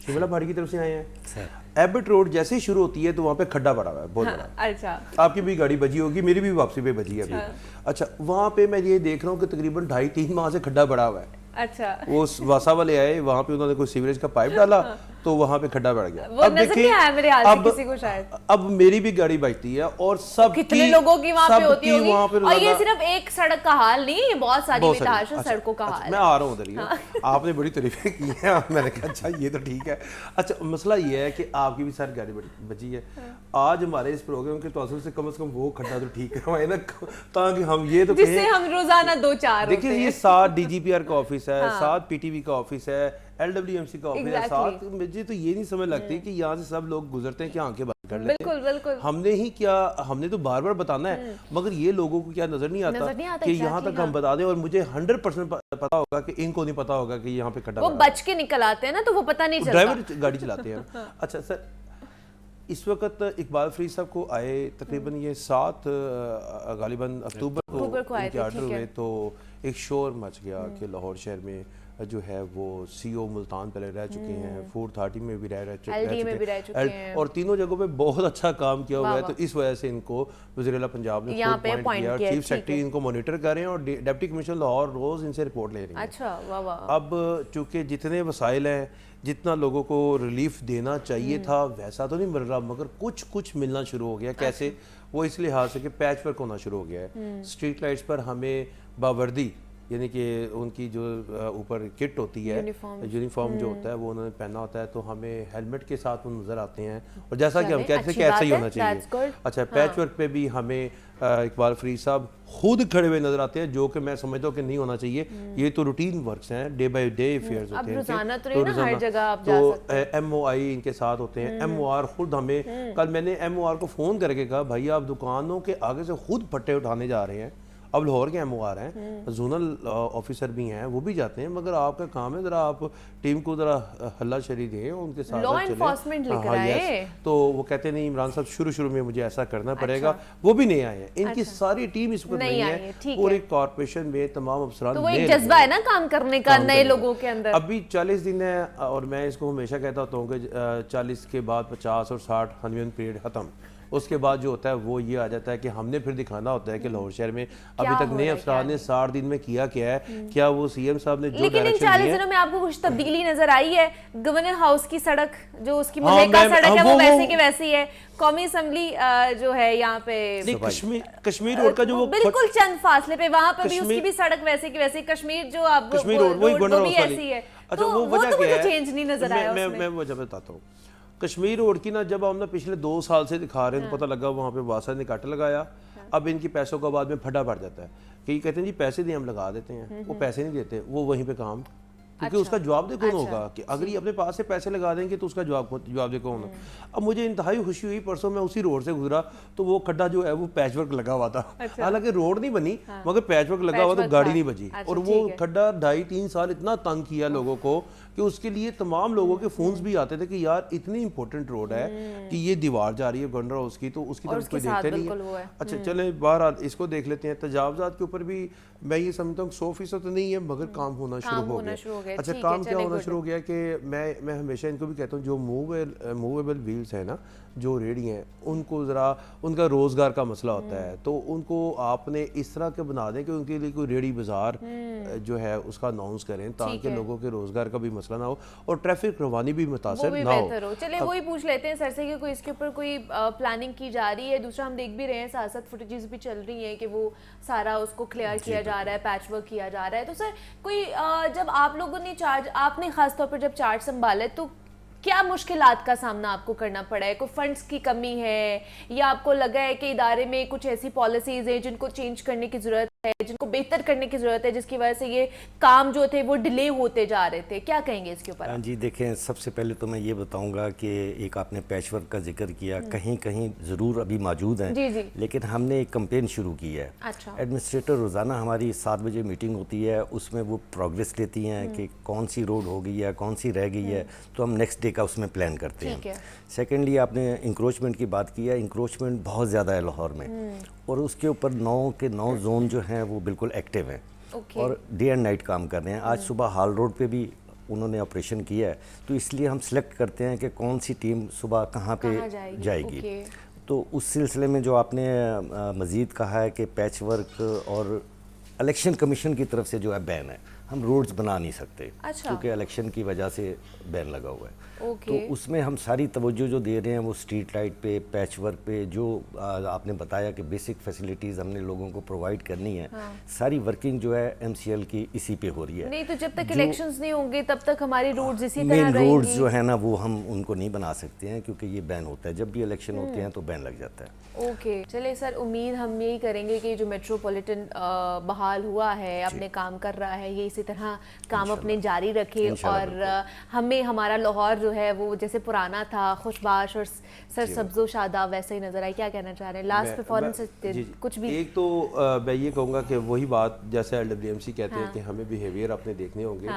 Speaker 5: शिमला पहाड़ी की तरफ से आए हैं। एबट रोड जैसे ही शुरू होती है तो वहाँ पे खड्डा पड़ा हुआ है बहुत बड़ा।
Speaker 1: अच्छा,
Speaker 5: आपकी भी गाड़ी बची होगी, मेरी भी वापसी पे बची है अभी। अच्छा, वहाँ पे मैं ये देख रहा हूँ कि तकरीबन 2.5-3 माह से खड्डा पड़ा हुआ है।
Speaker 1: अच्छा,
Speaker 5: वो वासा वाले आए, वहाँ पे उन्होंने कोई सीवरेज का पाइप डाला तो वहाँ पे खड्डा बढ़ गया।
Speaker 1: वो नजर नहीं आया मेरे हाथ से किसी को शायद।
Speaker 5: अब मेरी भी गाड़ी बचती है और सब
Speaker 1: कितने लोगों की वहाँ पे होती होगी। और ये
Speaker 5: रोजाना-
Speaker 1: सिर्फ एक सड़क का हाल नहीं, ये बहुत सारी
Speaker 5: बहुत सारी।
Speaker 1: बेतहाशा
Speaker 5: अच्छा,
Speaker 1: सड़कों का
Speaker 5: अच्छा,
Speaker 1: हाल
Speaker 5: मैं
Speaker 1: है।
Speaker 5: आ रहा हूँ उधर ही। आपने बड़ी तारीफें की हैं, मैंने कहा अच्छा ये तो ठीक है। अच्छा, मसला ये है कि आपकी भी सारी गाड़ी बची है। आज हमारे इस प्रोग्राम के तौर से कम वो खड्डा तो ठीक करवाए ना, ताकि हम ये तो
Speaker 1: जिससे हम रोजाना 2-4
Speaker 5: देखिए ये 7 DGPR का ऑफिस है, 7 PTV का ऑफिस है, LWMC का ऑफिस है, 7। मुझे तो ये नहीं समझ लगती कि यहाँ से सब लोग गुजरते हैं कि आंखें बंद कर लेते हैं।
Speaker 1: बिल्कुल।
Speaker 5: हमने तो बार बार बताना है, मगर ये लोगों को क्या नजर नहीं आता कि यहाँ तक हम बता दें। और मुझे 100% पता होगा कि इनको नहीं पता होगा कि यहाँ पे खड्डा,
Speaker 1: वो बच के निकल आते हैं ना, तो वो पता नहीं चलता।
Speaker 5: ड्राइवर गाड़ी चलाते हैं। अच्छा सर, इस वक्त इकबाल फरीद साहब को आए तकरीबन ये 7 गालिबन अक्टूबर को इनके ऑर्डर हुए, तो एक शोर मच गया कि लाहौर शहर में जो है वो CO मुल्तान पहले रह चुके हैं, फूड अथॉरिटी में भी रह चुके हैं और तीनों जगहों पे बहुत अच्छा काम किया हुआ है। तो इस वजह से इनको वज़ीर-ए-आला पंजाब ने पॉइंट किया, चीफ सेक्रेटरी इनको मॉनिटर कर रहे हैं और डिप्टी कमिश्नर लाहौर रोज इनसे रिपोर्ट ले रही है।
Speaker 1: अच्छा, वाह।
Speaker 5: अब चूंकि जितने वसाइल हैं, जितना लोगों को रिलीफ देना चाहिए था वैसा तो नहीं मिल रहा, मगर कुछ मिलना शुरू हो गया। कैसे? वो इस लिहाज से कि पैच वर्क होना शुरू हो गया है। स्ट्रीट लाइट्स पर हमें बावर्दी, यानी कि उनकी जो ऊपर किट होती है, यूनिफॉर्म जो होता है वो उन्होंने पहना होता है, तो हमें हेलमेट के साथ वो नजर आते हैं। और जैसा कि हम कहते हैं कि ऐसा ही होना चाहिए। अच्छा, पैच वर्क पे भी हमें इकबाल फरीद साहब खुद खड़े हुए नजर आते हैं, जो कि मैं समझता हूँ कि नहीं होना चाहिए। ये तो रूटीन वर्क्स हैं, डे बाय डे अफेयर्स होते हैं। तो MOI इनके साथ होते हैं, MOR खुद हमें, कल मैंने MOR को फ़ोन करके कहा भाई आप दुकानों के आगे से खुद फट्टे उठाने जा रहे हैं। अब लाहौर के MOR हैं, जोनल ऑफिसर भी हैं, वो भी जाते हैं, मगर आपका काम है ज़रा आप टीम को ज़रा हल्ला शरी दें, उनके साथ
Speaker 1: लॉ एनफोर्समेंट लिख रहा है।
Speaker 5: तो वो कहते नहीं इमरान साहब शुरू में मुझे ऐसा करना पड़ेगा। वो भी नहीं आए हैं, इनकी सारी टीम इस वक्त नहीं है। पूरे कॉर्पोरेशन में तमाम अफसरान,
Speaker 1: तो वो एक जज्बा है ना काम करने का नए लोगों के अंदर।
Speaker 5: अभी 40 दिन है और मैं इसको हमेशा कहता होता हूँ कि 40 के बाद 50 और 60 हनीमून पीरियड खत्म। उसके बाद जो होता है वो ये आ जाता है कि हमने फिर दिखाना होता है कि लाहौर शहर में अभी तक नए अफसरान ने 60 दिन में किया क्या है, क्या वो CM साहब ने जो
Speaker 1: लेकिन इन 40 दिनों में आपको कुछ तब्दीली नजर आई है? गवर्नर हाउस की सड़क जो उसकी मुल्का सड़क है वो वैसे की वैसी है। कौमी असेंबली जो है यहाँ पे
Speaker 5: कश्मीर रोड का जो वो
Speaker 1: बिल्कुल चंद फासले पे वहाँ पे भी उसकी भी सड़क वैसे की वैसी, कश्मीर जो आप
Speaker 5: कश्मीर रोड वही गवर्नर हाउस
Speaker 1: ऐसी है।
Speaker 5: अच्छा, वो
Speaker 1: तो
Speaker 5: वजह क्या है?
Speaker 1: चेंज नहीं नजर आया उसमें।
Speaker 5: मैं वजह बताता हूँ। कश्मीर रोड की ना जब हम ना पिछले 2 साल से दिखा रहे हैं तो पता लगा वहाँ पे वासा ने कट लगाया। अब इनकी पैसों का बाद में फटा पड़ जाता है कि कहते हैं जी पैसे दिए हम लगा देते हैं, वो पैसे नहीं देते, वो वहीं पे काम क्योंकि उसका जवाब दे कौन होगा कि अगर ये अपने पास से पैसे लगा देंगे तो उसका जवाब दे कौन होगा। अब मुझे इंतहाई खुशी हुई, परसों मैं उसी रोड से गुजरा तो वो खड्डा जो है वो पैचवर्क लगा हुआ था। हालांकि रोड नहीं बनी मगर पैचवर्क लगा हुआ तो गाड़ी नहीं बची। और वो खड्डा 2.5-3 साल इतना तंग किया लोगों को कि उसके लिए तमाम लोगों के फोन्स भी आते थे कि यार इतनी इंपॉर्टेंट रोड है कि ये दीवार जा रही है गंडर हाउस की, तो उसकी तरफ कोई देखते नहीं है। अच्छा चले बहरहाल इसको देख लेते हैं। तजावजात के ऊपर भी मैं ये समझता हूँ 100% तो नहीं है मगर काम होना शुरू हो गया। अच्छा काम क्या होना शुरू हो गया कि मैं हमेशा इनको भी कहता हूँ जो मूवेबल व्हील्स है ना, जो रेडी हैं उनको ज़रा उनका रोज़गार का मसला होता है तो उनको आपने इस तरह के बना दें कि उनके लिए कोई रेडी बाज़ार जो है उसका अनाउंस करें ताकि लोगों के रोज़गार का भी मसला ना हो और ट्रैफिक रवानी भी मुतासर ना हो।
Speaker 1: चलिए वही पूछ लेते हैं सर से कि कोई इसके ऊपर कोई प्लानिंग की जा रही है। दूसरा हम देख भी रहे हैं साथ साथ फुटेजेस भी चल रही हैं कि वो सारा उसको क्लियर किया जा रहा है, पैच वर्क किया जा रहा है। तो सर कोई जब आप लोगों ने आपने खासतौर पर जब चार्ज संभाला तो क्या मुश्किलात का सामना आपको करना पड़ा है? कोई फंड्स की कमी है या आपको लगा है कि इदारे में कुछ ऐसी पॉलिसीज हैं जिनको चेंज करने की ज़रूरत है, जिनको बेहतर करने की ज़रूरत है, जिसकी वजह से ये काम जो थे वो डिले होते जा रहे थे? क्या कहेंगे इसके ऊपर?
Speaker 4: जी देखें, सबसे पहले तो मैं ये बताऊंगा कि एक आपने पैचवर्क का जिक्र किया, कहीं कहीं ज़रूर अभी मौजूद हैं,
Speaker 1: जी।
Speaker 4: लेकिन हमने एक कैंपेन शुरू की है।
Speaker 1: अच्छा।
Speaker 4: एडमिनिस्ट्रेटर रोज़ाना हमारी 7 बजे मीटिंग होती है, उसमें वो प्रोग्रेस लेती हैं कि कौन सी रोड हो गई है, कौन सी रह गई है, तो हम नेक्स्ट डे का उसमें प्लान करते हैं। सेकेंडली आपने इंक्रोचमेंट की बात की है, इंक्रोचमेंट बहुत ज़्यादा है लाहौर में और उसके ऊपर 9 के 9 जोन जो हैं वो बिल्कुल एक्टिव हैं और डे एंड नाइट काम कर रहे हैं। आज सुबह हाल रोड पे भी उन्होंने ऑपरेशन किया है, तो इसलिए हम सिलेक्ट करते हैं कि कौन सी टीम सुबह कहाँ पे जाएगी। तो उस सिलसिले में जो आपने मज़ीद कहा है कि पैच वर्क और इलेक्शन कमीशन की तरफ से जो है बैन है, हम रोड्स बना नहीं सकते क्योंकि इलेक्शन की वजह से बैन लगा हुआ है। तो उसमें हम सारी तवज्जो जो दे रहे हैं वो स्ट्रीट लाइट पे, पैच वर्क पे, जो आपने बताया कि बेसिक फैसिलिटीज़ हमने लोगों को प्रोवाइड करनी है। सारी वर्किंग जो है MCL की इसी पे हो रही है।
Speaker 1: नहीं तो जब तक इलेक्शंस नहीं होंगे तब तक हमारी रोड्स इसी तरह
Speaker 4: मेन
Speaker 1: रहेंगी।
Speaker 4: रोड्स जो है ना वो हम उनको नहीं बना सकते हैं क्योंकि ये बैन होता है, जब भी इलेक्शन होते हैं तो बैन लग जाता है।
Speaker 1: ओके चलिए सर, उम्मीद हम यही करेंगे कि जो मेट्रोपॉलिटन बहाल हुआ है, अपने काम कर रहा है, ये इसी तरह काम अपने जारी रखे और हमें हमारा लाहौर जो है वो जैसे पुराना था, खुशबाश और सरसब्ज़ो शादाब वैसे ही नजर आए। क्या कहना चाह रहे हैं? लास्ट परफॉर्मेंस कुछ भी?
Speaker 5: एक तो मैं ये कहूँगा कि वही बात जैसे LWMC कहते हैं कि हमें बिहेवियर अपने देखने होंगे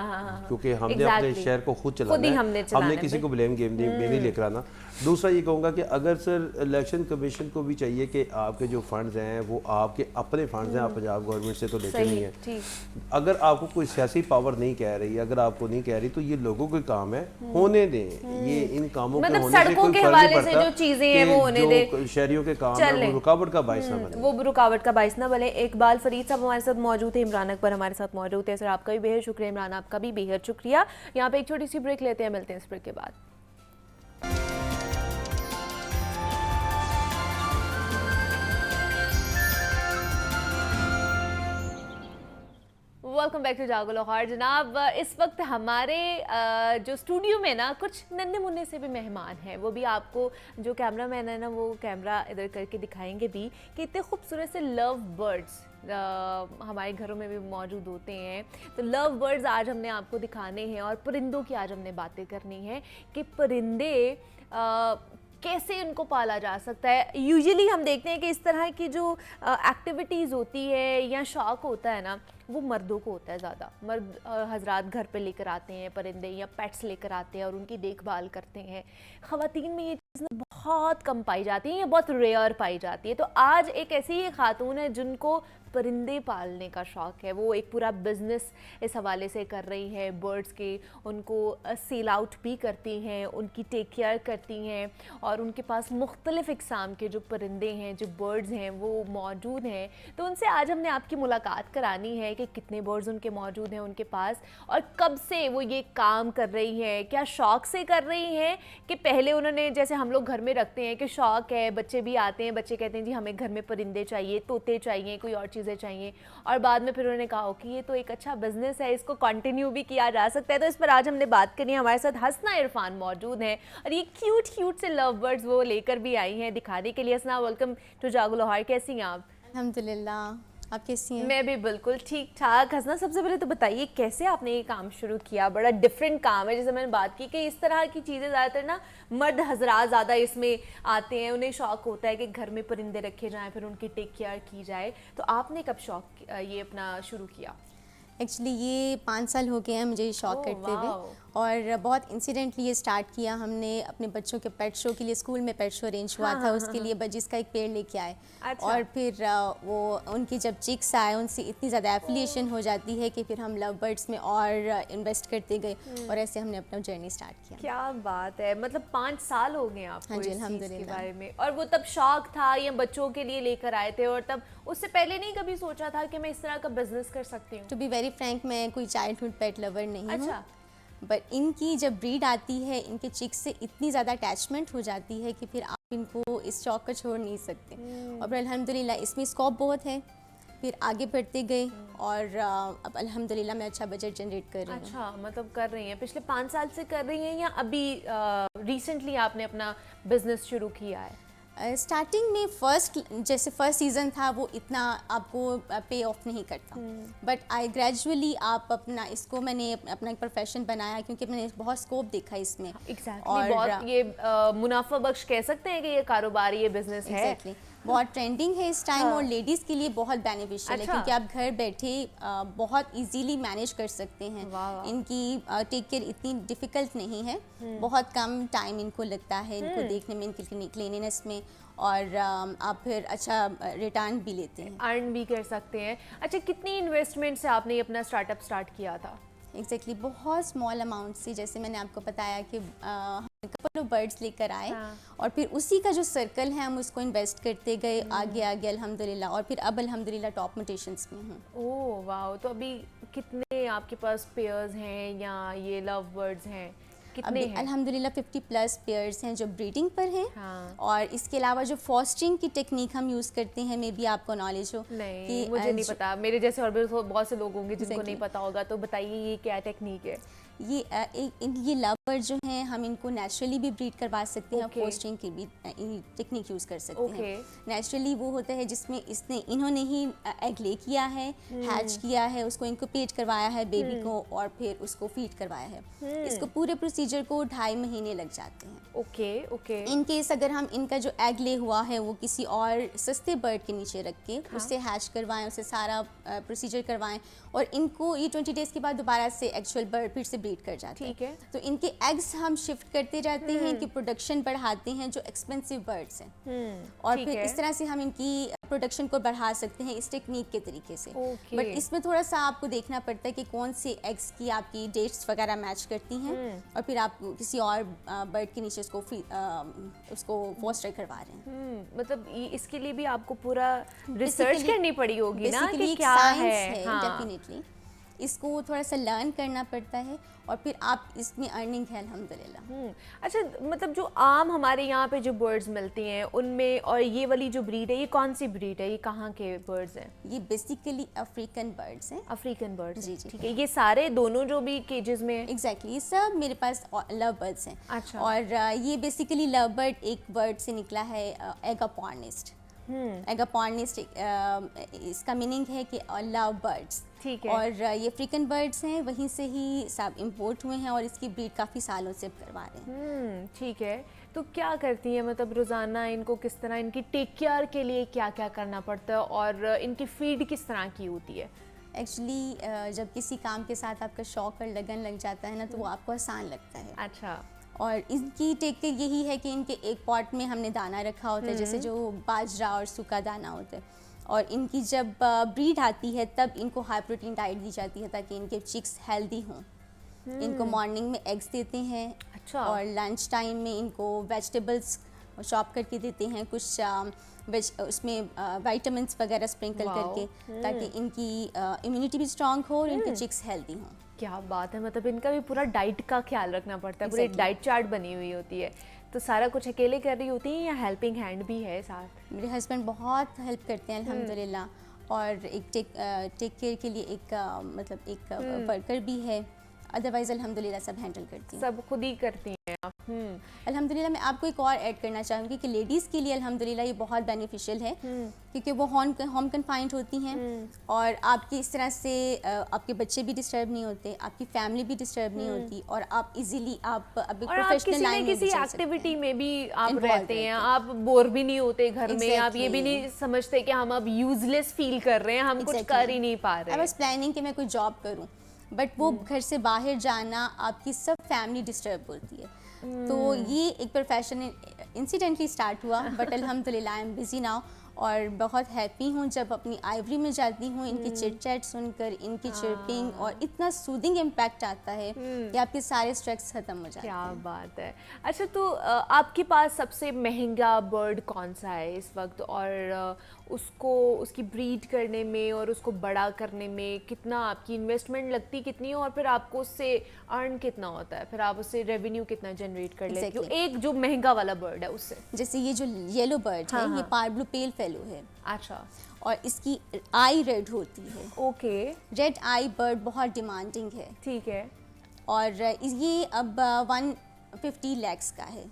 Speaker 5: क्योंकि हमने अपने शहर को खुद चलाना है, हमने किसी को ब्लेम गेम में नहीं लेकर आना। दूसरा ये कहूँगा कि अगर सर इलेक्शन कमीशन को भी चाहिए कि आपके जो फंड्स हैं वो आपके अपने फंड्स हैं, आप पंजाब गवर्नमेंट से तो लेते नहीं है। अगर आपको कोई सियासी पावर नहीं कह रही, अगर आपको नहीं कह रही तो ये लोगों के काम है, होने दें। ये इन कामों के होने से कोई फर्क नहीं पड़ता।
Speaker 1: जो चीजें हैं वो होने दें,
Speaker 5: शहरियों के काम है वो रुकावट का बायस ना बने,
Speaker 1: वो रुकावट का बायस ना बने। इकबाल फरीद साहब हमारे साथ मौजूद है, इमरान अकबर हमारे साथ मौजूद है। सर आपका भी बेहद शुक्रिया, इमरान आपका भी बेहद शुक्रिया। यहाँ पे एक छोटी सी ब्रेक लेते हैं, मिलते हैं इस ब्रेक के बाद। वेलकम बैक टू जागो लाहौर। जनाब इस वक्त हमारे जो स्टूडियो में ना कुछ नन्हे मुन्ने से भी मेहमान हैं, वो भी आपको जो कैमरा मैन है ना वो कैमरा इधर करके दिखाएंगे भी कि इतने खूबसूरत से लव बर्ड्स हमारे घरों में भी मौजूद होते हैं। तो लव बर्ड्स आज हमने आपको दिखाने हैं और परिंदों की आज हमने बातें करनी है कि परिंदे कैसे उनको पाला जा सकता है। यूजुअली हम देखते हैं कि इस तरह की जो एक्टिविटीज़ होती है या शौक होता है ना वो मर्दों को होता है ज़्यादा। मर्द हजरात घर पे लेकर आते हैं परिंदे या पेट्स लेकर आते हैं और उनकी देखभाल करते हैं। ख़वातीन में ये चीज़ें बहुत कम पाई जाती हैं या बहुत रेयर पाई जाती है। तो आज एक ऐसी ही खातून है जिनको परिंदे पालने का शौक़ है, वो एक पूरा बिज़नेस इस हवाले से कर रही है बर्ड्स के। उनको सेल आउट भी करती हैं, उनकी टेक केयर करती हैं और उनके पास मुख्तलिफ़ इक़साम के जो परिंदे हैं, जो बर्ड्स हैं वो मौजूद हैं। तो उनसे आज हमने आपकी मुलाकात करानी है कि कितने बर्ड्स उनके मौजूद हैं उनके पास और कब से वो ये काम कर रही हैं, क्या शौक़ से कर रही हैं कि पहले उन्होंने जैसे हम लोग घर में रखते हैं कि शौक़ है, बच्चे भी आते हैं, बच्चे कहते हैं जी हमें घर में परिंदे चाहिए, तोते चाहिए, कोई और चीज़ें चाहिए और बाद में फिर उन्होंने कहा कि ये तो एक अच्छा बिजनेस है, इसको कंटिन्यू भी किया जा सकता है। तो इस पर आज हमने बात करनी है। हमारे साथ हसना इरफान मौजूद हैं और ये क्यूट से लव बर्ड्स वो लेकर भी आई हैं दिखाने के लिए। हसना वेलकम टू जागो लाहौर, कैसी हैं आप?
Speaker 6: अल्हम्दुलिल्लाह, आप कैसी हैं?
Speaker 1: मैं भी बिल्कुल ठीक ठाक। हसना, सबसे पहले तो बताइए कैसे आपने ये काम शुरू किया? बड़ा डिफरेंट काम है, जैसे मैंने बात की कि इस तरह की चीज़ें ज़्यादातर ना मर्द हजरात ज़्यादा इसमें आते हैं, उन्हें शौक होता है कि घर में परिंदे रखे जाएं, फिर उनकी टेक केयर की जाए। तो आपने कब शौक ये अपना शुरू किया?
Speaker 6: एक्चुअली ये 5 साल हो गए हैं मुझे ये शौक
Speaker 1: ओह,
Speaker 6: करते हुए,
Speaker 1: वाओ।
Speaker 6: और बहुत इंसिडेंटली ये स्टार्ट किया हमने अपने बच्चों के पेट शो के लिए। स्कूल में पेट शो अरेंज हुआ था, उसके लिए बजिस का एक पेड़ लेके आए।
Speaker 1: अच्छा।
Speaker 6: और फिर वो उनकी जब चिक्स आए, उनसे इतनी ज़्यादा एफिलिएशन हो जाती है कि फिर हम लव बर्ड्स में और इन्वेस्ट करते गए, और ऐसे हमने अपना जर्नी स्टार्ट किया।
Speaker 1: क्या बात है, मतलब 5 साल हो गए आपको
Speaker 6: हाँ जी,
Speaker 1: इस चीज़ के
Speaker 6: अल्हम्दुलिल्लाह।
Speaker 1: बारे में। और वो तब शौक था या बच्चों के लिए लेकर आए थे, और तब उससे पहले नहीं कभी सोचा था कि मैं इस तरह का बिजनेस कर सकती हूँ?
Speaker 6: टू बी वेरी फ्रैंक, मैं कोई चाइल्डहुड पेट लवर नहीं हूँ।
Speaker 1: अच्छा।
Speaker 6: बट इनकी जब ब्रीड आती है, इनके चिक्स से इतनी ज़्यादा अटैचमेंट हो जाती है कि फिर आप इनको इस शौक को छोड़ नहीं सकते। और फिर अल्हम्दुलिल्लाह इसमें स्कोप बहुत है, फिर आगे बढ़ते गए, और अब अल्हम्दुलिल्लाह मैं अच्छा बजट जनरेट कर रही हूँ।
Speaker 1: अच्छा, मतलब कर रही हैं, पिछले 5 साल से कर रही हैं या अभी रिसेंटली आपने अपना बिजनेस शुरू किया है?
Speaker 6: स्टार्टिंग में जैसे फर्स्ट सीज़न था वो इतना आपको पे ऑफ नहीं करता, बट आई ग्रेजुअली आप अपना इसको मैंने अपना एक प्रोफेशन बनाया, क्योंकि मैंने बहुत स्कोप देखा इसमें।
Speaker 1: एग्जैक्टली, बहुत ये मुनाफा बख्श कह सकते हैं कि ये कारोबार, ये बिजनेस है।
Speaker 6: एग्जैक्टली, बहुत ट्रेंडिंग है इस टाइम, और लेडीज़ के लिए बहुत बेनिफिशियल है,
Speaker 1: अच्छा।
Speaker 6: क्योंकि आप घर बैठे बहुत इजीली मैनेज कर सकते हैं।
Speaker 1: वाह।
Speaker 6: इनकी टेक केयर इतनी डिफ़िकल्ट नहीं है, बहुत कम टाइम इनको लगता है इनको देखने में, इनकी क्लीनिनेस में, और आप फिर अच्छा रिटर्न भी लेते हैं।
Speaker 1: अर्न भी कर सकते हैं। अच्छा, कितनी इन्वेस्टमेंट से आपने ये अपना स्टार्टअप स्टार्ट किया था?
Speaker 6: एग्जैक्टली, बहुत स्मॉल अमाउंट से, जैसे मैंने आपको बताया कि कपल ऑफ बर्ड्स लेकर आए, और फिर उसी का जो सर्कल है हम उसको इन्वेस्ट करते गए आगे आगे अल्हम्दुलिल्लाह, और फिर अब अल्हम्दुलिल्लाह टॉप म्यूटेशंस में हूँ।
Speaker 1: ओह वाह, तो अभी कितने आपके पास पेयर्स हैं या ये लव बर्ड्स हैं, कितने
Speaker 6: अभी
Speaker 1: हैं?
Speaker 6: अल्हम्दुलिल्लाह 50+ पेयर्स हैं जो ब्रीडिंग पर हैं।
Speaker 1: हाँ।
Speaker 6: और इसके अलावा जो फॉस्टरिंग की टेक्निक हम यूज़ करते हैं, मे बी आपको नॉलेज हो।
Speaker 1: नहीं,
Speaker 6: कि
Speaker 1: मुझे नहीं पता, मेरे जैसे और भी बहुत से लोग होंगे जिनको
Speaker 6: Exactly.
Speaker 1: नहीं पता होगा, तो बताइए ये क्या टेक्निक है?
Speaker 6: ये लव बर्ड जो हैं हम इनको नेचुरली भी ब्रीड करवा सकते हैं,
Speaker 1: Okay.
Speaker 6: फॉस्टरिंग की भी टेक्निक यूज़ कर सकते
Speaker 1: Okay.
Speaker 6: हैं। नेचुरली वो होता है जिसमें इन्होंने ही एग ले किया है, हैच किया है, उसको इनक्यूबेट करवाया है बेबी को, और फिर उसको फीड करवाया है। इसको पूरे प्रोसीजर को 2.5 महीने लग जाते हैं।
Speaker 1: Okay okay.
Speaker 6: इन केस अगर हम इनका जो एग ले हुआ है वो किसी और सस्ते बर्ड के नीचे रख के उससे हैच करवाएं, उससे सारा प्रोसीजर करवाएं, और इनको ये 20 डेज़ के बाद दोबारा से एक्चुअल बर्ड फिर से ब्रीड कर जाते हैं।
Speaker 1: ठीक है।
Speaker 6: तो इनके एग्स हम शिफ्ट करते रहते हैं, इनकी प्रोडक्शन बढ़ाते हैं जो एक्सपेंसिव बर्ड्स हैं, और
Speaker 1: ठीक
Speaker 6: फिर
Speaker 1: है।
Speaker 6: इस तरह से हम इनकी प्रोडक्शन को बढ़ा सकते हैं इस टेक्निक के तरीके से।
Speaker 1: Okay.
Speaker 6: बट इसमें थोड़ा सा आपको देखना पड़ता है कि कौन से एग्स की आपकी डेट्स वगैरह मैच करती हैं, और फिर आप किसी और बर्ड के नीचे उसको फॉस्टर करवा रहे हैं।
Speaker 1: मतलब इसके लिए भी आपको पूरा रिसर्च
Speaker 6: Basically-
Speaker 1: करनी पड़ी होगी ना
Speaker 6: Basically
Speaker 1: कि
Speaker 6: एक
Speaker 1: क्या
Speaker 6: science
Speaker 1: है। हाँ।
Speaker 6: डेफिनेटली इसको थोड़ा सा लर्न करना पड़ता है, और फिर आप इसमें अर्निंग है अल्हम्दुलिल्लाह।
Speaker 1: अच्छा, मतलब जो आम हमारे यहाँ पे जो बर्ड्स मिलती हैं उनमें और ये वाली जो ब्रीड है, ये कौन सी ब्रीड है, ये कहाँ के बर्ड्स हैं?
Speaker 6: ये बेसिकली अफ्रीकन बर्ड्स हैं।
Speaker 1: African birds.
Speaker 6: जी, जी।
Speaker 1: ठीक है, ये सारे दोनों जो भी केजेस में हैं?
Speaker 6: एग्जैक्टली सब मेरे पास लव बर्ड्स हैं।
Speaker 1: अच्छा।
Speaker 6: और ये बेसिकली लव बर्ड एक बर्ड से निकला है, एगापॉर्निस्ट। एगापॉर्निस्ट इसका मीनिंग है कि लव बर्ड्स।
Speaker 1: ठीक है।
Speaker 6: और ये अफ्रीकन बर्ड्स हैं, वहीं से ही सब इंपोर्ट हुए हैं, और इसकी ब्रीड काफ़ी सालों से करवा रहे हैं।
Speaker 1: ठीक है। तो क्या करती हैं, मतलब रोज़ाना इनको किस तरह, इनकी टेक केयर के लिए क्या क्या करना पड़ता है, और इनकी फीड किस तरह की होती है?
Speaker 6: एक्चुअली जब किसी काम के साथ आपका शौक और लगन लग जाता है ना, तो वो आपको आसान लगता है।
Speaker 1: अच्छा।
Speaker 6: और इनकी टेक केयर यही है कि इनके एक पॉट में हमने दाना रखा होता है, जैसे जो बाजरा और सूखा दाना होता है, और इनकी जब ब्रीड आती है तब इनको हाई प्रोटीन डाइट दी जाती है ताकि इनके चिक्स हेल्दी हों। इनको मॉर्निंग में एग्स देते हैं।
Speaker 1: अच्छा।
Speaker 6: और लंच टाइम में इनको वेजिटेबल्स चॉप करके देते हैं, कुछ उसमें विटामिन्स वगैरह स्प्रिंकल करके, ताकि इनकी इम्यूनिटी भी स्ट्रांग हो और इनके चिक्स हेल्दी हों।
Speaker 1: क्या बात है, मतलब इनका भी पूरा डाइट का ख्याल रखना पड़ता है, पूरी
Speaker 6: Exactly.
Speaker 1: डाइट चार्ट बनी हुई होती है। तो सारा कुछ अकेले कर रही होती हैं या हेल्पिंग हैंड भी है साथ?
Speaker 6: मेरे हस्बैंड बहुत हेल्प करते हैं अल्हम्दुलिल्लाह, और एक टेक केयर के लिए एक वर्कर भी है, अदरवाइज अल्हम्दुलिल्लाह सब हैंडल करती हैं।
Speaker 1: सब खुद ही करती हैं
Speaker 6: अल्हम्दुलिल्लाह मैं आपको एक और ऐड करना चाहूँगी कि लेडीज़ के लिए अल्हम्दुलिल्लाह ये बहुत बेनिफिशियल है क्योंकि वो होम कन्फाइंड होती हैं और आपकी इस तरह से आपके बच्चे भी डिस्टर्ब नहीं होते, आपकी फैमिली भी डिस्टर्ब नहीं होती और आप इजीली आप अभी
Speaker 1: और आप
Speaker 6: प्रोफेशनल
Speaker 1: किसी न
Speaker 6: लाइन में
Speaker 1: किसी
Speaker 6: भी चल सकते
Speaker 1: एक्टिविटी
Speaker 6: हैं।
Speaker 1: में भी आप
Speaker 6: Involved
Speaker 1: रहते हैं,
Speaker 6: रहते हैं।
Speaker 1: आप बोर भी नहीं होते घर में, आप ये भी
Speaker 6: Exactly.
Speaker 1: नहीं समझते कि हम अब यूजलेस फील कर रहे हैं, हम कुछ कर ही नहीं पा रहे
Speaker 6: आई
Speaker 1: हैं।
Speaker 6: वाज प्लानिंग कि मैं कोई जॉब करूं बट वो घर से बाहर जाना आपकी सब फैमिली डिस्टर्ब होती है। तो ये एक प्रोफेशन इंसिडेंटली स्टार्ट हुआ बट अल्हम्दुलिल्लाह आई एम बिजी नाउ और बहुत हैप्पी हूँ जब अपनी आइवरी में जाती हूँ, इनकी चिट चैट सुनकर, इनकी चिरपिंग और इतना सूदिंग इम्पैक्ट आता है कि आपके सारे स्ट्रेस खत्म हो जाते
Speaker 1: क्या
Speaker 6: हैं।
Speaker 1: बात है। अच्छा, तो आपके पास सबसे महंगा बर्ड कौन सा है इस वक्त, और उसको उसकी ब्रीड करने में और उसको बड़ा करने में कितना आपकी इन्वेस्टमेंट लगती कितनी है, और फिर आपको उससे अर्न कितना होता है, फिर आप उससे रेवेन्यू कितना जनरेट कर लेते हो
Speaker 6: Exactly.
Speaker 1: एक जो महंगा वाला बर्ड है उससे?
Speaker 6: जैसे ये जो येलो बर्ड है
Speaker 1: हाँ,
Speaker 6: ये पार्ब्लू पेल फेलो है
Speaker 1: अच्छा,
Speaker 6: और इसकी आई रेड होती है।
Speaker 1: ओके,
Speaker 6: रेड आई बर्ड बहुत डिमांडिंग है
Speaker 1: ठीक है।
Speaker 6: और ये अब 150 lakhs का है,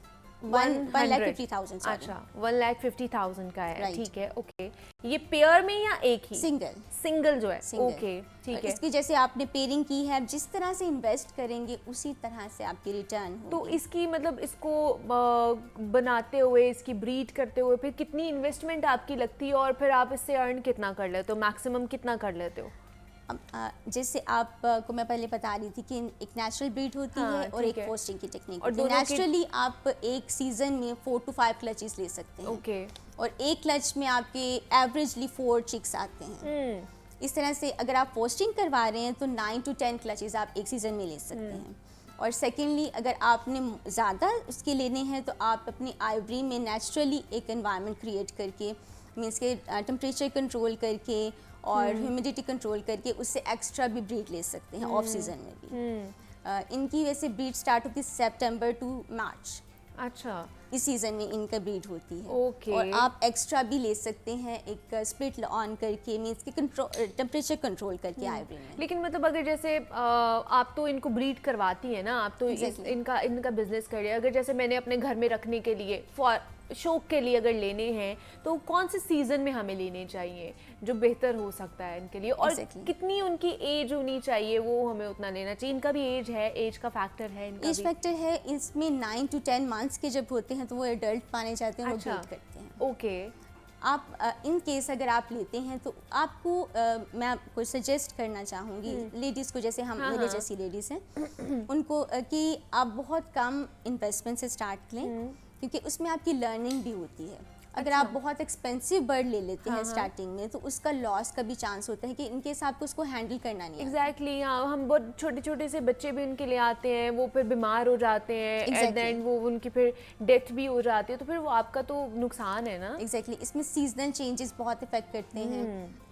Speaker 6: 1,50,000
Speaker 1: अच्छा, 1,50,000 का है,
Speaker 6: Right.
Speaker 1: ठीक है, ओके। ये पेयर में या एक ही?
Speaker 6: सिंगल।
Speaker 1: सिंगल जो है,
Speaker 6: Single.
Speaker 1: ओके, ठीक
Speaker 6: और
Speaker 1: है।
Speaker 6: इसकी जैसे आपने पेयरिंग की है, आप जिस तरह से इन्वेस्ट करेंगे उसी तरह से आपकी रिटर्न
Speaker 1: तो
Speaker 6: होगी।
Speaker 1: इसकी मतलब इसको बनाते हुए, इसकी ब्रीड करते हुए फिर कितनी इन्वेस्टमेंट आपकी लगती है, और फिर आप इससे अर्न कितना कर लेते हो, मैक्सिमम कितना कर लेते हो?
Speaker 6: अब, जैसे आपको मैं पहले बता रही थी कि एक नेचुरल ब्रीड होती
Speaker 1: हाँ,
Speaker 6: है और
Speaker 1: ठीक
Speaker 6: एक
Speaker 1: है।
Speaker 6: पोस्टिंग की टेक्निक
Speaker 1: और
Speaker 6: होती है।
Speaker 1: दोनों की-
Speaker 6: नेचुरली आप एक सीजन में 4 to 5 क्लचेस ले सकते हैं
Speaker 1: ओके,
Speaker 6: और एक क्लच में आपके एवरेजली 4 चिक्स आते हैं। इस तरह से अगर आप पोस्टिंग करवा रहे हैं तो 9 to 10 क्लचेस आप एक सीज़न में ले सकते हैं। और सेकेंडली अगर आपने ज़्यादा उसके लेने हैं तो आप अपनी आइवरी में नेचुरली एक एनवायरनमेंट क्रिएट करके, मीन्स के टेम्परेचर कंट्रोल करके और ह्यूमिडिटी कंट्रोल करके उससे एक्स्ट्रा भी ब्रीड ले सकते हैं ऑफ सीज़न में भी। इनकी वैसे ब्रीड स्टार्ट होती है सितंबर टू मार्च,
Speaker 1: अच्छा,
Speaker 6: इस सीज़न में इनका ब्रीड होती है।
Speaker 1: ओके।
Speaker 6: और आप एक्स्ट्रा भी ले सकते हैं एक स्प्लिट ऑन करके, मीन्स के कंट्रोल टेम्परेचर कंट्रोल करके आइवरी में।
Speaker 1: लेकिन मतलब अगर जैसे आप तो इनको ब्रीड करवाती है ना, आप तो
Speaker 6: Exactly.
Speaker 1: इनका बिजनेस कर लिया, अगर जैसे मैंने अपने घर में रखने के लिए फॉर शौक के लिए अगर लेने हैं तो कौन से सीजन में हमें लेने चाहिए जो बेहतर हो सकता है इनके लिए, और
Speaker 6: Exactly.
Speaker 1: कितनी उनकी एज होनी चाहिए, वो हमें उतना लेना चाहिए? इनका भी एज है, एज का फैक्टर है इनका
Speaker 6: एज
Speaker 1: भी?
Speaker 6: फैक्टर है इसमें। 9 to 10 मंथ्स के जब होते हैं तो वो एडल्ट माने जाते हैं, वो
Speaker 1: अच्छा,
Speaker 6: ब्रीड करते हैं।
Speaker 1: ओके,
Speaker 6: आप इन केस अगर आप लेते हैं तो आपको मैं आपको सजेस्ट करना चाहूँगी लेडीज़ को, जैसे हम मेरे जैसी लेडीज़ हैं उनको कि आप बहुत कम इन्वेस्टमेंट से स्टार्ट लें क्योंकि उसमें आपकी लर्निंग भी होती है। अगर आप बहुत एक्सपेंसिव बर्ड ले लेते हैं स्टार्टिंग में तो उसका लॉस का भी चांस होता है कि इनकेस आपको उसको हैंडल करना नहीं आता।
Speaker 1: एग्जैक्टली, हाँ, हम बहुत छोटे छोटे से बच्चे भी उनके लिए आते हैं, वो फिर बीमार हो जाते हैं, एट द
Speaker 6: Exactly.
Speaker 1: एंड वो उनकी फिर डेथ भी हो जाती है, तो फिर वो आपका तो नुकसान है ना।
Speaker 6: एग्जैक्टली इसमें सीजनल चेंजेस बहुत इफेक्ट करते हैं।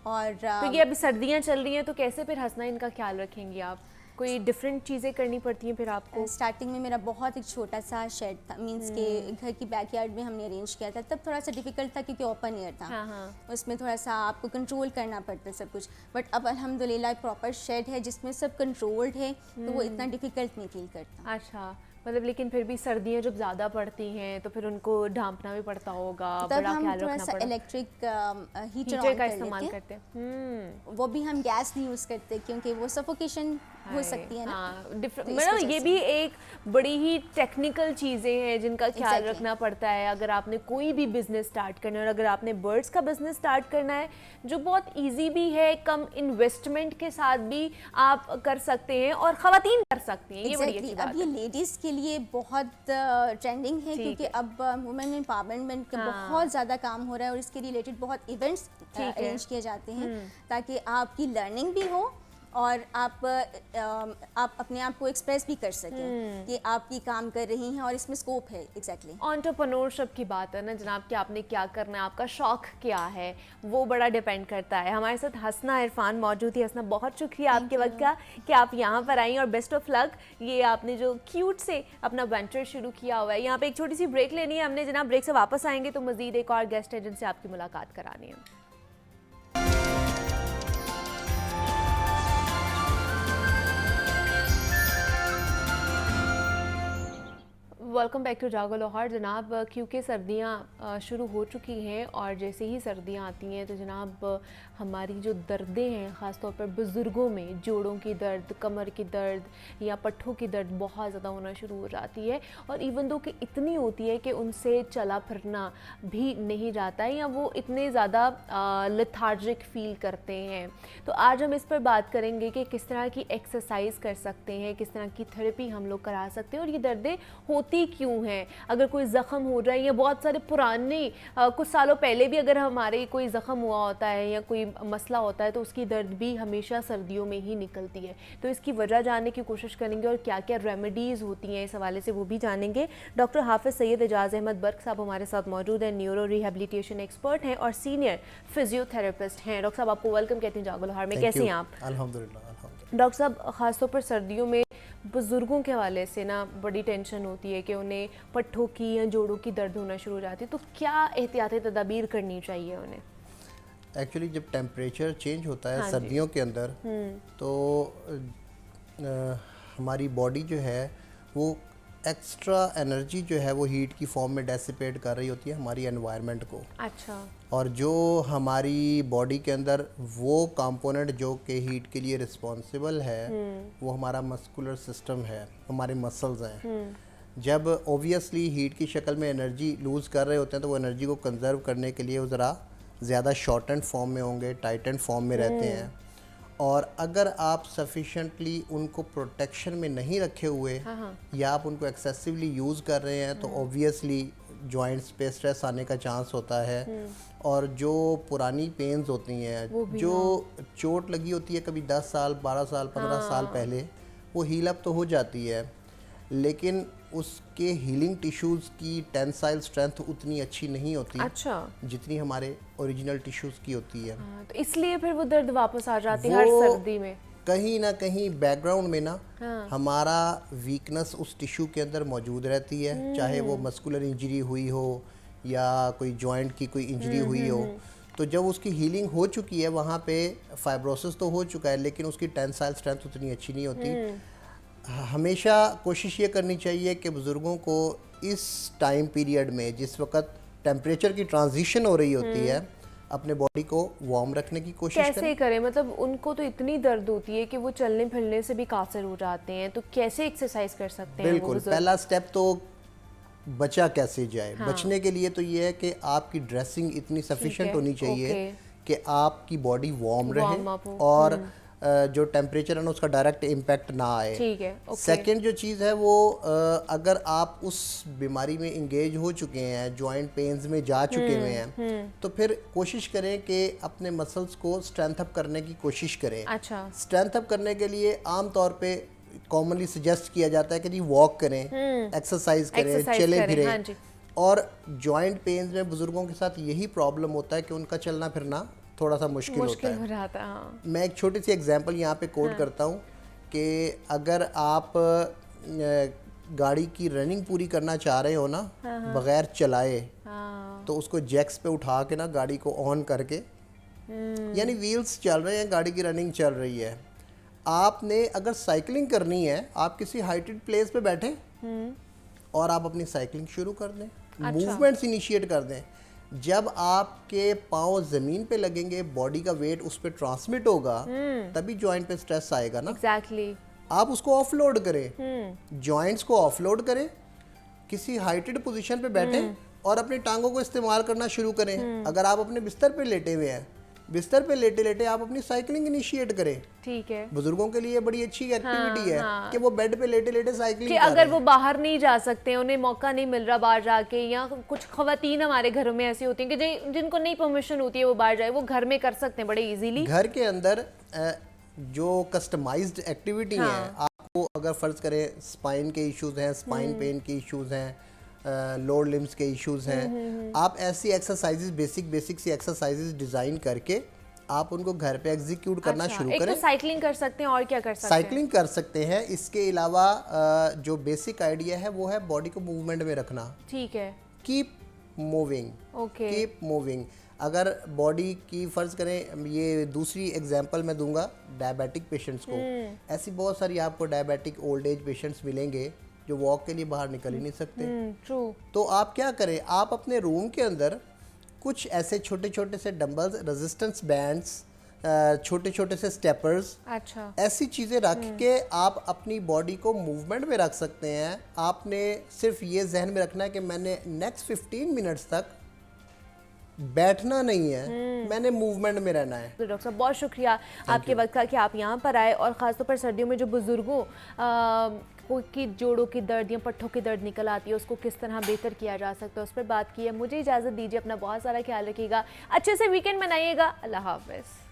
Speaker 6: और
Speaker 1: तो ये अभी सर्दियाँ चल रही हैं तो कैसे फिर हंसना इनका ख्याल रखेंगी आप? कोई डिफरेंट चीज़ें करनी पड़ती हैं फिर आपको?
Speaker 6: स्टार्टिंग में मेरा बहुत एक छोटा सा शेड था, मींस के घर की बैकयार्ड में हमने अरेंज किया था, तब थोड़ा सा डिफिकल्ट था क्योंकि ओपन एयर था।
Speaker 1: हाँ, हाँ।
Speaker 6: उसमें थोड़ा सा आपको कंट्रोल करना पड़ता है सब कुछ, बट अब अल्हम्दुलिल्लाह प्रॉपर शेड है जिसमें सब कंट्रोल्ड है तो वो इतना डिफिकल्ट नहीं फील करता।
Speaker 1: अच्छा, मतलब लेकिन फिर भी सर्दियाँ जब ज़्यादा पड़ती हैं तो फिर उनको ढांपना भी पड़ता होगा,
Speaker 6: तब
Speaker 1: बड़ा
Speaker 6: हम
Speaker 1: ख्याल
Speaker 6: थोड़ा
Speaker 1: रखना
Speaker 6: सा
Speaker 1: पड़ता,
Speaker 6: इलेक्ट्रिक हीटर
Speaker 1: हीटर
Speaker 6: ऑन
Speaker 1: का
Speaker 6: कर
Speaker 1: इस्तेमाल
Speaker 6: लेते
Speaker 1: करते हैं।
Speaker 6: वो भी हम गैस नहीं यूज़ करते क्योंकि वो सफोकेशन हो सकती है ना।
Speaker 1: हाँ,
Speaker 6: तो इस
Speaker 1: मतलब
Speaker 6: वजह
Speaker 1: ये
Speaker 6: से।
Speaker 1: भी एक बड़ी ही टेक्निकल चीज़ें हैं जिनका ख्याल
Speaker 6: Exactly.
Speaker 1: रखना पड़ता है अगर आपने कोई भी बिजनेस स्टार्ट करना है, और अगर आपने बर्ड्स का बिजनेस स्टार्ट करना है जो बहुत इजी भी है, कम इन्वेस्टमेंट के साथ भी आप कर सकते हैं और ख़वातीन कर सकती हैं, ये बड़ी अच्छी
Speaker 6: Exactly.
Speaker 1: बात
Speaker 6: अब ये
Speaker 1: है।
Speaker 6: लेडीज़ के लिए बहुत ट्रेंडिंग है
Speaker 1: ठीक
Speaker 6: क्योंकि
Speaker 1: है।
Speaker 6: अब वुमेन एम्पावरमेंट का
Speaker 1: हाँ।
Speaker 6: बहुत ज़्यादा काम हो रहा है और इसके रिलेटेड बहुत इवेंट्स
Speaker 1: है।
Speaker 6: अरेंज किए जाते हैं ताकि आपकी लर्निंग भी हो और आप अपने आप को एक्सप्रेस भी कर सकें कि आप ये काम कर रही हैं और इसमें स्कोप है। एग्जैक्टली
Speaker 1: एंटरप्रेन्योरशिप की बात है ना जनाब, कि आपने क्या करना है, आपका शौक क्या है, वो बड़ा डिपेंड करता है। हमारे साथ हसना इरफान मौजूद थी। हसना, बहुत शुक्रिया आपके वक्त का कि आप यहाँ पर आई, और बेस्ट ऑफ लक। ये आपने जो क्यूट से अपना वेंचर शुरू किया हुआ है। यहाँ पे एक छोटी सी ब्रेक लेनी है हमने जनाब, ब्रेक से वापस आएंगे तो मजीद एक और गेस्ट है जिनसे आपकी मुलाकात करानी है। वेलकम बैक टू जागो लाहौर। जनाब, क्योंकि सर्दियाँ शुरू हो चुकी हैं और जैसे ही सर्दियाँ आती हैं तो जनाब हमारी जो दर्दें हैं ख़ास तौर पर बुज़ुर्गों में, जोड़ों की दर्द, कमर की दर्द या पट्ठों की दर्द बहुत ज़्यादा होना शुरू हो जाती है। और इवन दो कि इतनी होती है कि उनसे चला फिरना भी नहीं जाता है या वो इतने ज़्यादा लेथार्जिक फील करते हैं। तो आज हम इस पर बात करेंगे कि किस तरह की एक्सरसाइज कर सकते हैं, किस तरह की थेरेपी हम लोग करा सकते हैं और ये दर्दें होती क्यों हैं। अगर कोई ज़ख़म हो जाए या बहुत सारे पुराने कुछ सालों पहले भी अगर हमारे कोई ज़ख़म हुआ होता है या कोई मसला होता है तो उसकी दर्द भी हमेशा सर्दियों में ही निकलती है। तो इसकी वजह जानने की कोशिश करेंगे और क्या क्या रेमेडीज़ होती हैं इस हवाले से वो भी जानेंगे। डॉक्टर हाफिज़ सैयद एजाज़ अहमद बर्क साहब हमारे साथ मौजूद हैं, न्यूरो रिहेबिलिटेशन एक्सपर्ट हैं और सीनियर फिजियोथेरेपिस्ट हैं। डॉक्टर साहब, आपको वेलकम कहते हैं जागो लाहौर में। कैसे हैं आप?
Speaker 3: अल्हम्दुलिल्लाह।
Speaker 1: डॉक्टर साहब, ख़ासतौर पर सर्दियों में बुज़ुर्गों के हवाले से ना बड़ी टेंशन होती है कि उन्हें पट्ठों की या जोड़ों की दर्द होना शुरू हो जाती है, तो क्या एहतियाती तदाबीर करनी चाहिए उन्हें?
Speaker 7: एक्चुअली जब टेम्परेचर चेंज होता है
Speaker 1: हाँ जी।
Speaker 7: सर्दियों के अंदर तो हमारी बॉडी जो है वो एक्स्ट्रा एनर्जी जो है वो हीट की फॉर्म में डेसिपेट कर रही होती है हमारी एनवायरनमेंट को।
Speaker 1: अच्छा।
Speaker 7: और जो हमारी बॉडी के अंदर वो कंपोनेंट जो कि हीट के लिए रिस्पॉन्सिबल है वो हमारा मस्कुलर सिस्टम है, हमारे मसल्स हैं। जब ओबियसली हीट की शक्ल में एनर्जी लूज़ कर रहे होते हैं तो वो एनर्जी को कंजर्व करने के लिए वो ज़रा ज़्यादा शॉर्टेंड फॉर्म में होंगे, टाइटेंड फॉर्म में रहते हैं। और अगर आप सफिशेंटली उनको प्रोटेक्शन में नहीं रखे हुए या आप उनको एक्सेसिवली यूज़ कर रहे हैं तो ऑब्वियसली जॉइंट्स पे स्ट्रेस आने का चांस होता है। और जो पुरानी पेन्स होती हैं, जो चोट लगी होती है कभी 10 साल 12 साल 15 साल पहले, वो हील अप तो हो जाती है लेकिन उसके हीलिंग टिश्यूज़ की टेंसाइल स्ट्रेंथ उतनी अच्छी नहीं होती।
Speaker 1: अच्छा।
Speaker 7: जितनी हमारे ओरिजिनल टिश्यूज़ की होती है।
Speaker 1: तो इसलिए फिर वो दर्द वापस आ जाती है हर सर्दी में।
Speaker 7: कहीं ना कहीं बैकग्राउंड में ना हमारा वीकनेस उस टिश्यू के अंदर मौजूद रहती है, चाहे वो मस्कुलर इंजरी हुई हो या कोई जॉइंट की कोई इंजरी हुई हो। तो जब उसकी हीलिंग हो चुकी है वहाँ पे फाइब्रोसिस तो हो चुका है लेकिन उसकी टेंसाइल स्ट्रेंथ उतनी अच्छी नहीं होती। हमेशा कोशिश ये करनी चाहिए कि बुज़ुर्गों को इस टाइम पीरियड में जिस वक्त टेम्परेचर की ट्रांजिशन हो रही होती है अपने बॉडी को वार्म रखने की कोशिश
Speaker 1: कैसे करें? मतलब उनको तो इतनी दर्द होती है कि वो चलने फिरने से भी कासिर हो जाते हैं, तो कैसे एक्सरसाइज कर सकते हैं?
Speaker 7: बिल्कुल, पहला स्टेप तो बचा कैसे जाए। बचने के लिए तो ये है कि आपकी ड्रेसिंग इतनी सफिशिएंट होनी चाहिए कि आपकी बॉडी वार्म रहे और जो टेम्परेचर है ना उसका डायरेक्ट इम्पैक्ट ना आए।
Speaker 1: ठीक है।
Speaker 7: सेकंड जो चीज़ है वो अगर आप उस बीमारी में इंगेज हो चुके हैं, जॉइंट पेन्स में जा चुके हुए हैं, तो फिर कोशिश करें कि अपने मसल्स को स्ट्रेंथ अप करने की कोशिश करें।
Speaker 1: अच्छा।
Speaker 7: स्ट्रेंथ अप करने के लिए आम तौर पे कॉमनली सजेस्ट किया जाता है कि जी वॉक करें, एक्सरसाइज करें, चले फिरें।
Speaker 1: हाँ जी।
Speaker 7: और जॉइंट पेन्स में बुजुर्गों के साथ यही प्रॉब्लम होता है कि उनका चलना फिरना थोड़ा सा मुश्किल होता है।
Speaker 1: हो जाता है। हाँ।
Speaker 7: मैं एक छोटी सी एग्जांपल यहाँ पे कोट करता हूँ कि अगर आप गाड़ी की रनिंग पूरी करना चाह रहे हो ना बगैर चलाए, तो उसको जैक्स पे उठा के ना गाड़ी को ऑन करके, यानी व्हील्स चल रहे हैं, गाड़ी की रनिंग चल रही है। आपने अगर साइकिलिंग करनी है, आप किसी हाइटेड प्लेस पे बैठे और आप अपनी साइकिलिंग शुरू कर दें, मूवमेंट्स इनिशिएट कर दें। जब आपके पाँव ज़मीन पे लगेंगे, बॉडी का वेट उस पर ट्रांसमिट होगा, तभी जॉइंट पे स्ट्रेस आएगा ना।
Speaker 1: एग्जैक्टली।
Speaker 7: आप उसको ऑफलोड करें, जॉइंट्स को ऑफलोड करें, किसी हाइटेड पोजीशन पे बैठे और अपनी टांगों को इस्तेमाल करना शुरू करें। अगर आप अपने बिस्तर पे लेटे हुए हैं, बिस्तर पे लेटे लेटे आप अपनी साइकिलिंग इनिशिएट करें।
Speaker 1: ठीक है।
Speaker 7: बुजुर्गों के लिए बड़ी अच्छी एक्टिविटी है कि वो बेड पे लेटे लेटे साइकिलिंग
Speaker 1: कि अगर वो बाहर नहीं जा सकते, उन्हें मौका नहीं मिल रहा बाहर जाके, या कुछ खवातीन हमारे घरों में ऐसी होती हैं कि जिनको नहीं परमिशन होती है वो बाहर जाए, वो घर में कर सकते हैं बड़े इजीली।
Speaker 7: घर के अंदर जो कस्टमाइज्ड एक्टिविटी है, आपको अगर फ़र्ज़ करें स्पाइन के इश्यूज़ हैं, स्पाइन पेन के इश्यूज़ हैं, लोअर लिम्स के इश्यूज़ हैं, आप ऐसी एक्सरसाइजेज बेसिक सी एक्सरसाइजेज डिज़ाइन करके आप उनको घर पे एग्जीक्यूट करना शुरू
Speaker 1: एक
Speaker 7: करें।
Speaker 1: तो साइकिलिंग कर सकते हैं, और क्या कर सकते हैं?
Speaker 7: साइकिलिंग कर सकते हैं। इसके अलावा जो बेसिक आइडिया है वो है बॉडी को मूवमेंट में रखना।
Speaker 1: ठीक है।
Speaker 7: Keep moving, keep moving. अगर बॉडी की फ़र्ज़ करें, ये दूसरी एग्जांपल मैं दूंगा डायबिटिक पेशेंट्स को। ऐसी बहुत सारी आपको डायबिटिक ओल्ड एज पेशेंट्स मिलेंगे जो वॉक के लिए बाहर निकल ही नहीं सकते।
Speaker 1: ट्रू।
Speaker 7: तो आप क्या करें, आप अपने रूम के अंदर कुछ ऐसे छोटे छोटे से डंबल्स, रेजिस्टेंस बैंड्स, छोटे छोटे से स्टेपर्स,
Speaker 1: अच्छा,
Speaker 7: ऐसी चीज़ें रख के आप अपनी बॉडी को मूवमेंट में रख सकते हैं। आपने सिर्फ ये जहन में रखना है कि मैंने नेक्स्ट 15 मिनट्स तक बैठना नहीं है, मैंने मूवमेंट में रहना है।
Speaker 1: तो डॉक्टर साहब बहुत शुक्रिया आपके वक्त का कि आप यहाँ पर आए, और ख़ासतौर पर सर्दियों में जो बुज़ुर्गों की जोड़ों की दर्द या पट्ठों की दर्द निकल आती है, उसको किस तरह बेहतर किया जा सकता है, उस पर बात की है। मुझे इजाज़त दीजिए, अपना बहुत सारा ख्याल रखिएगा, अच्छे से वीकेंड मनाइएगा। अल्लाह हाफ़िज़।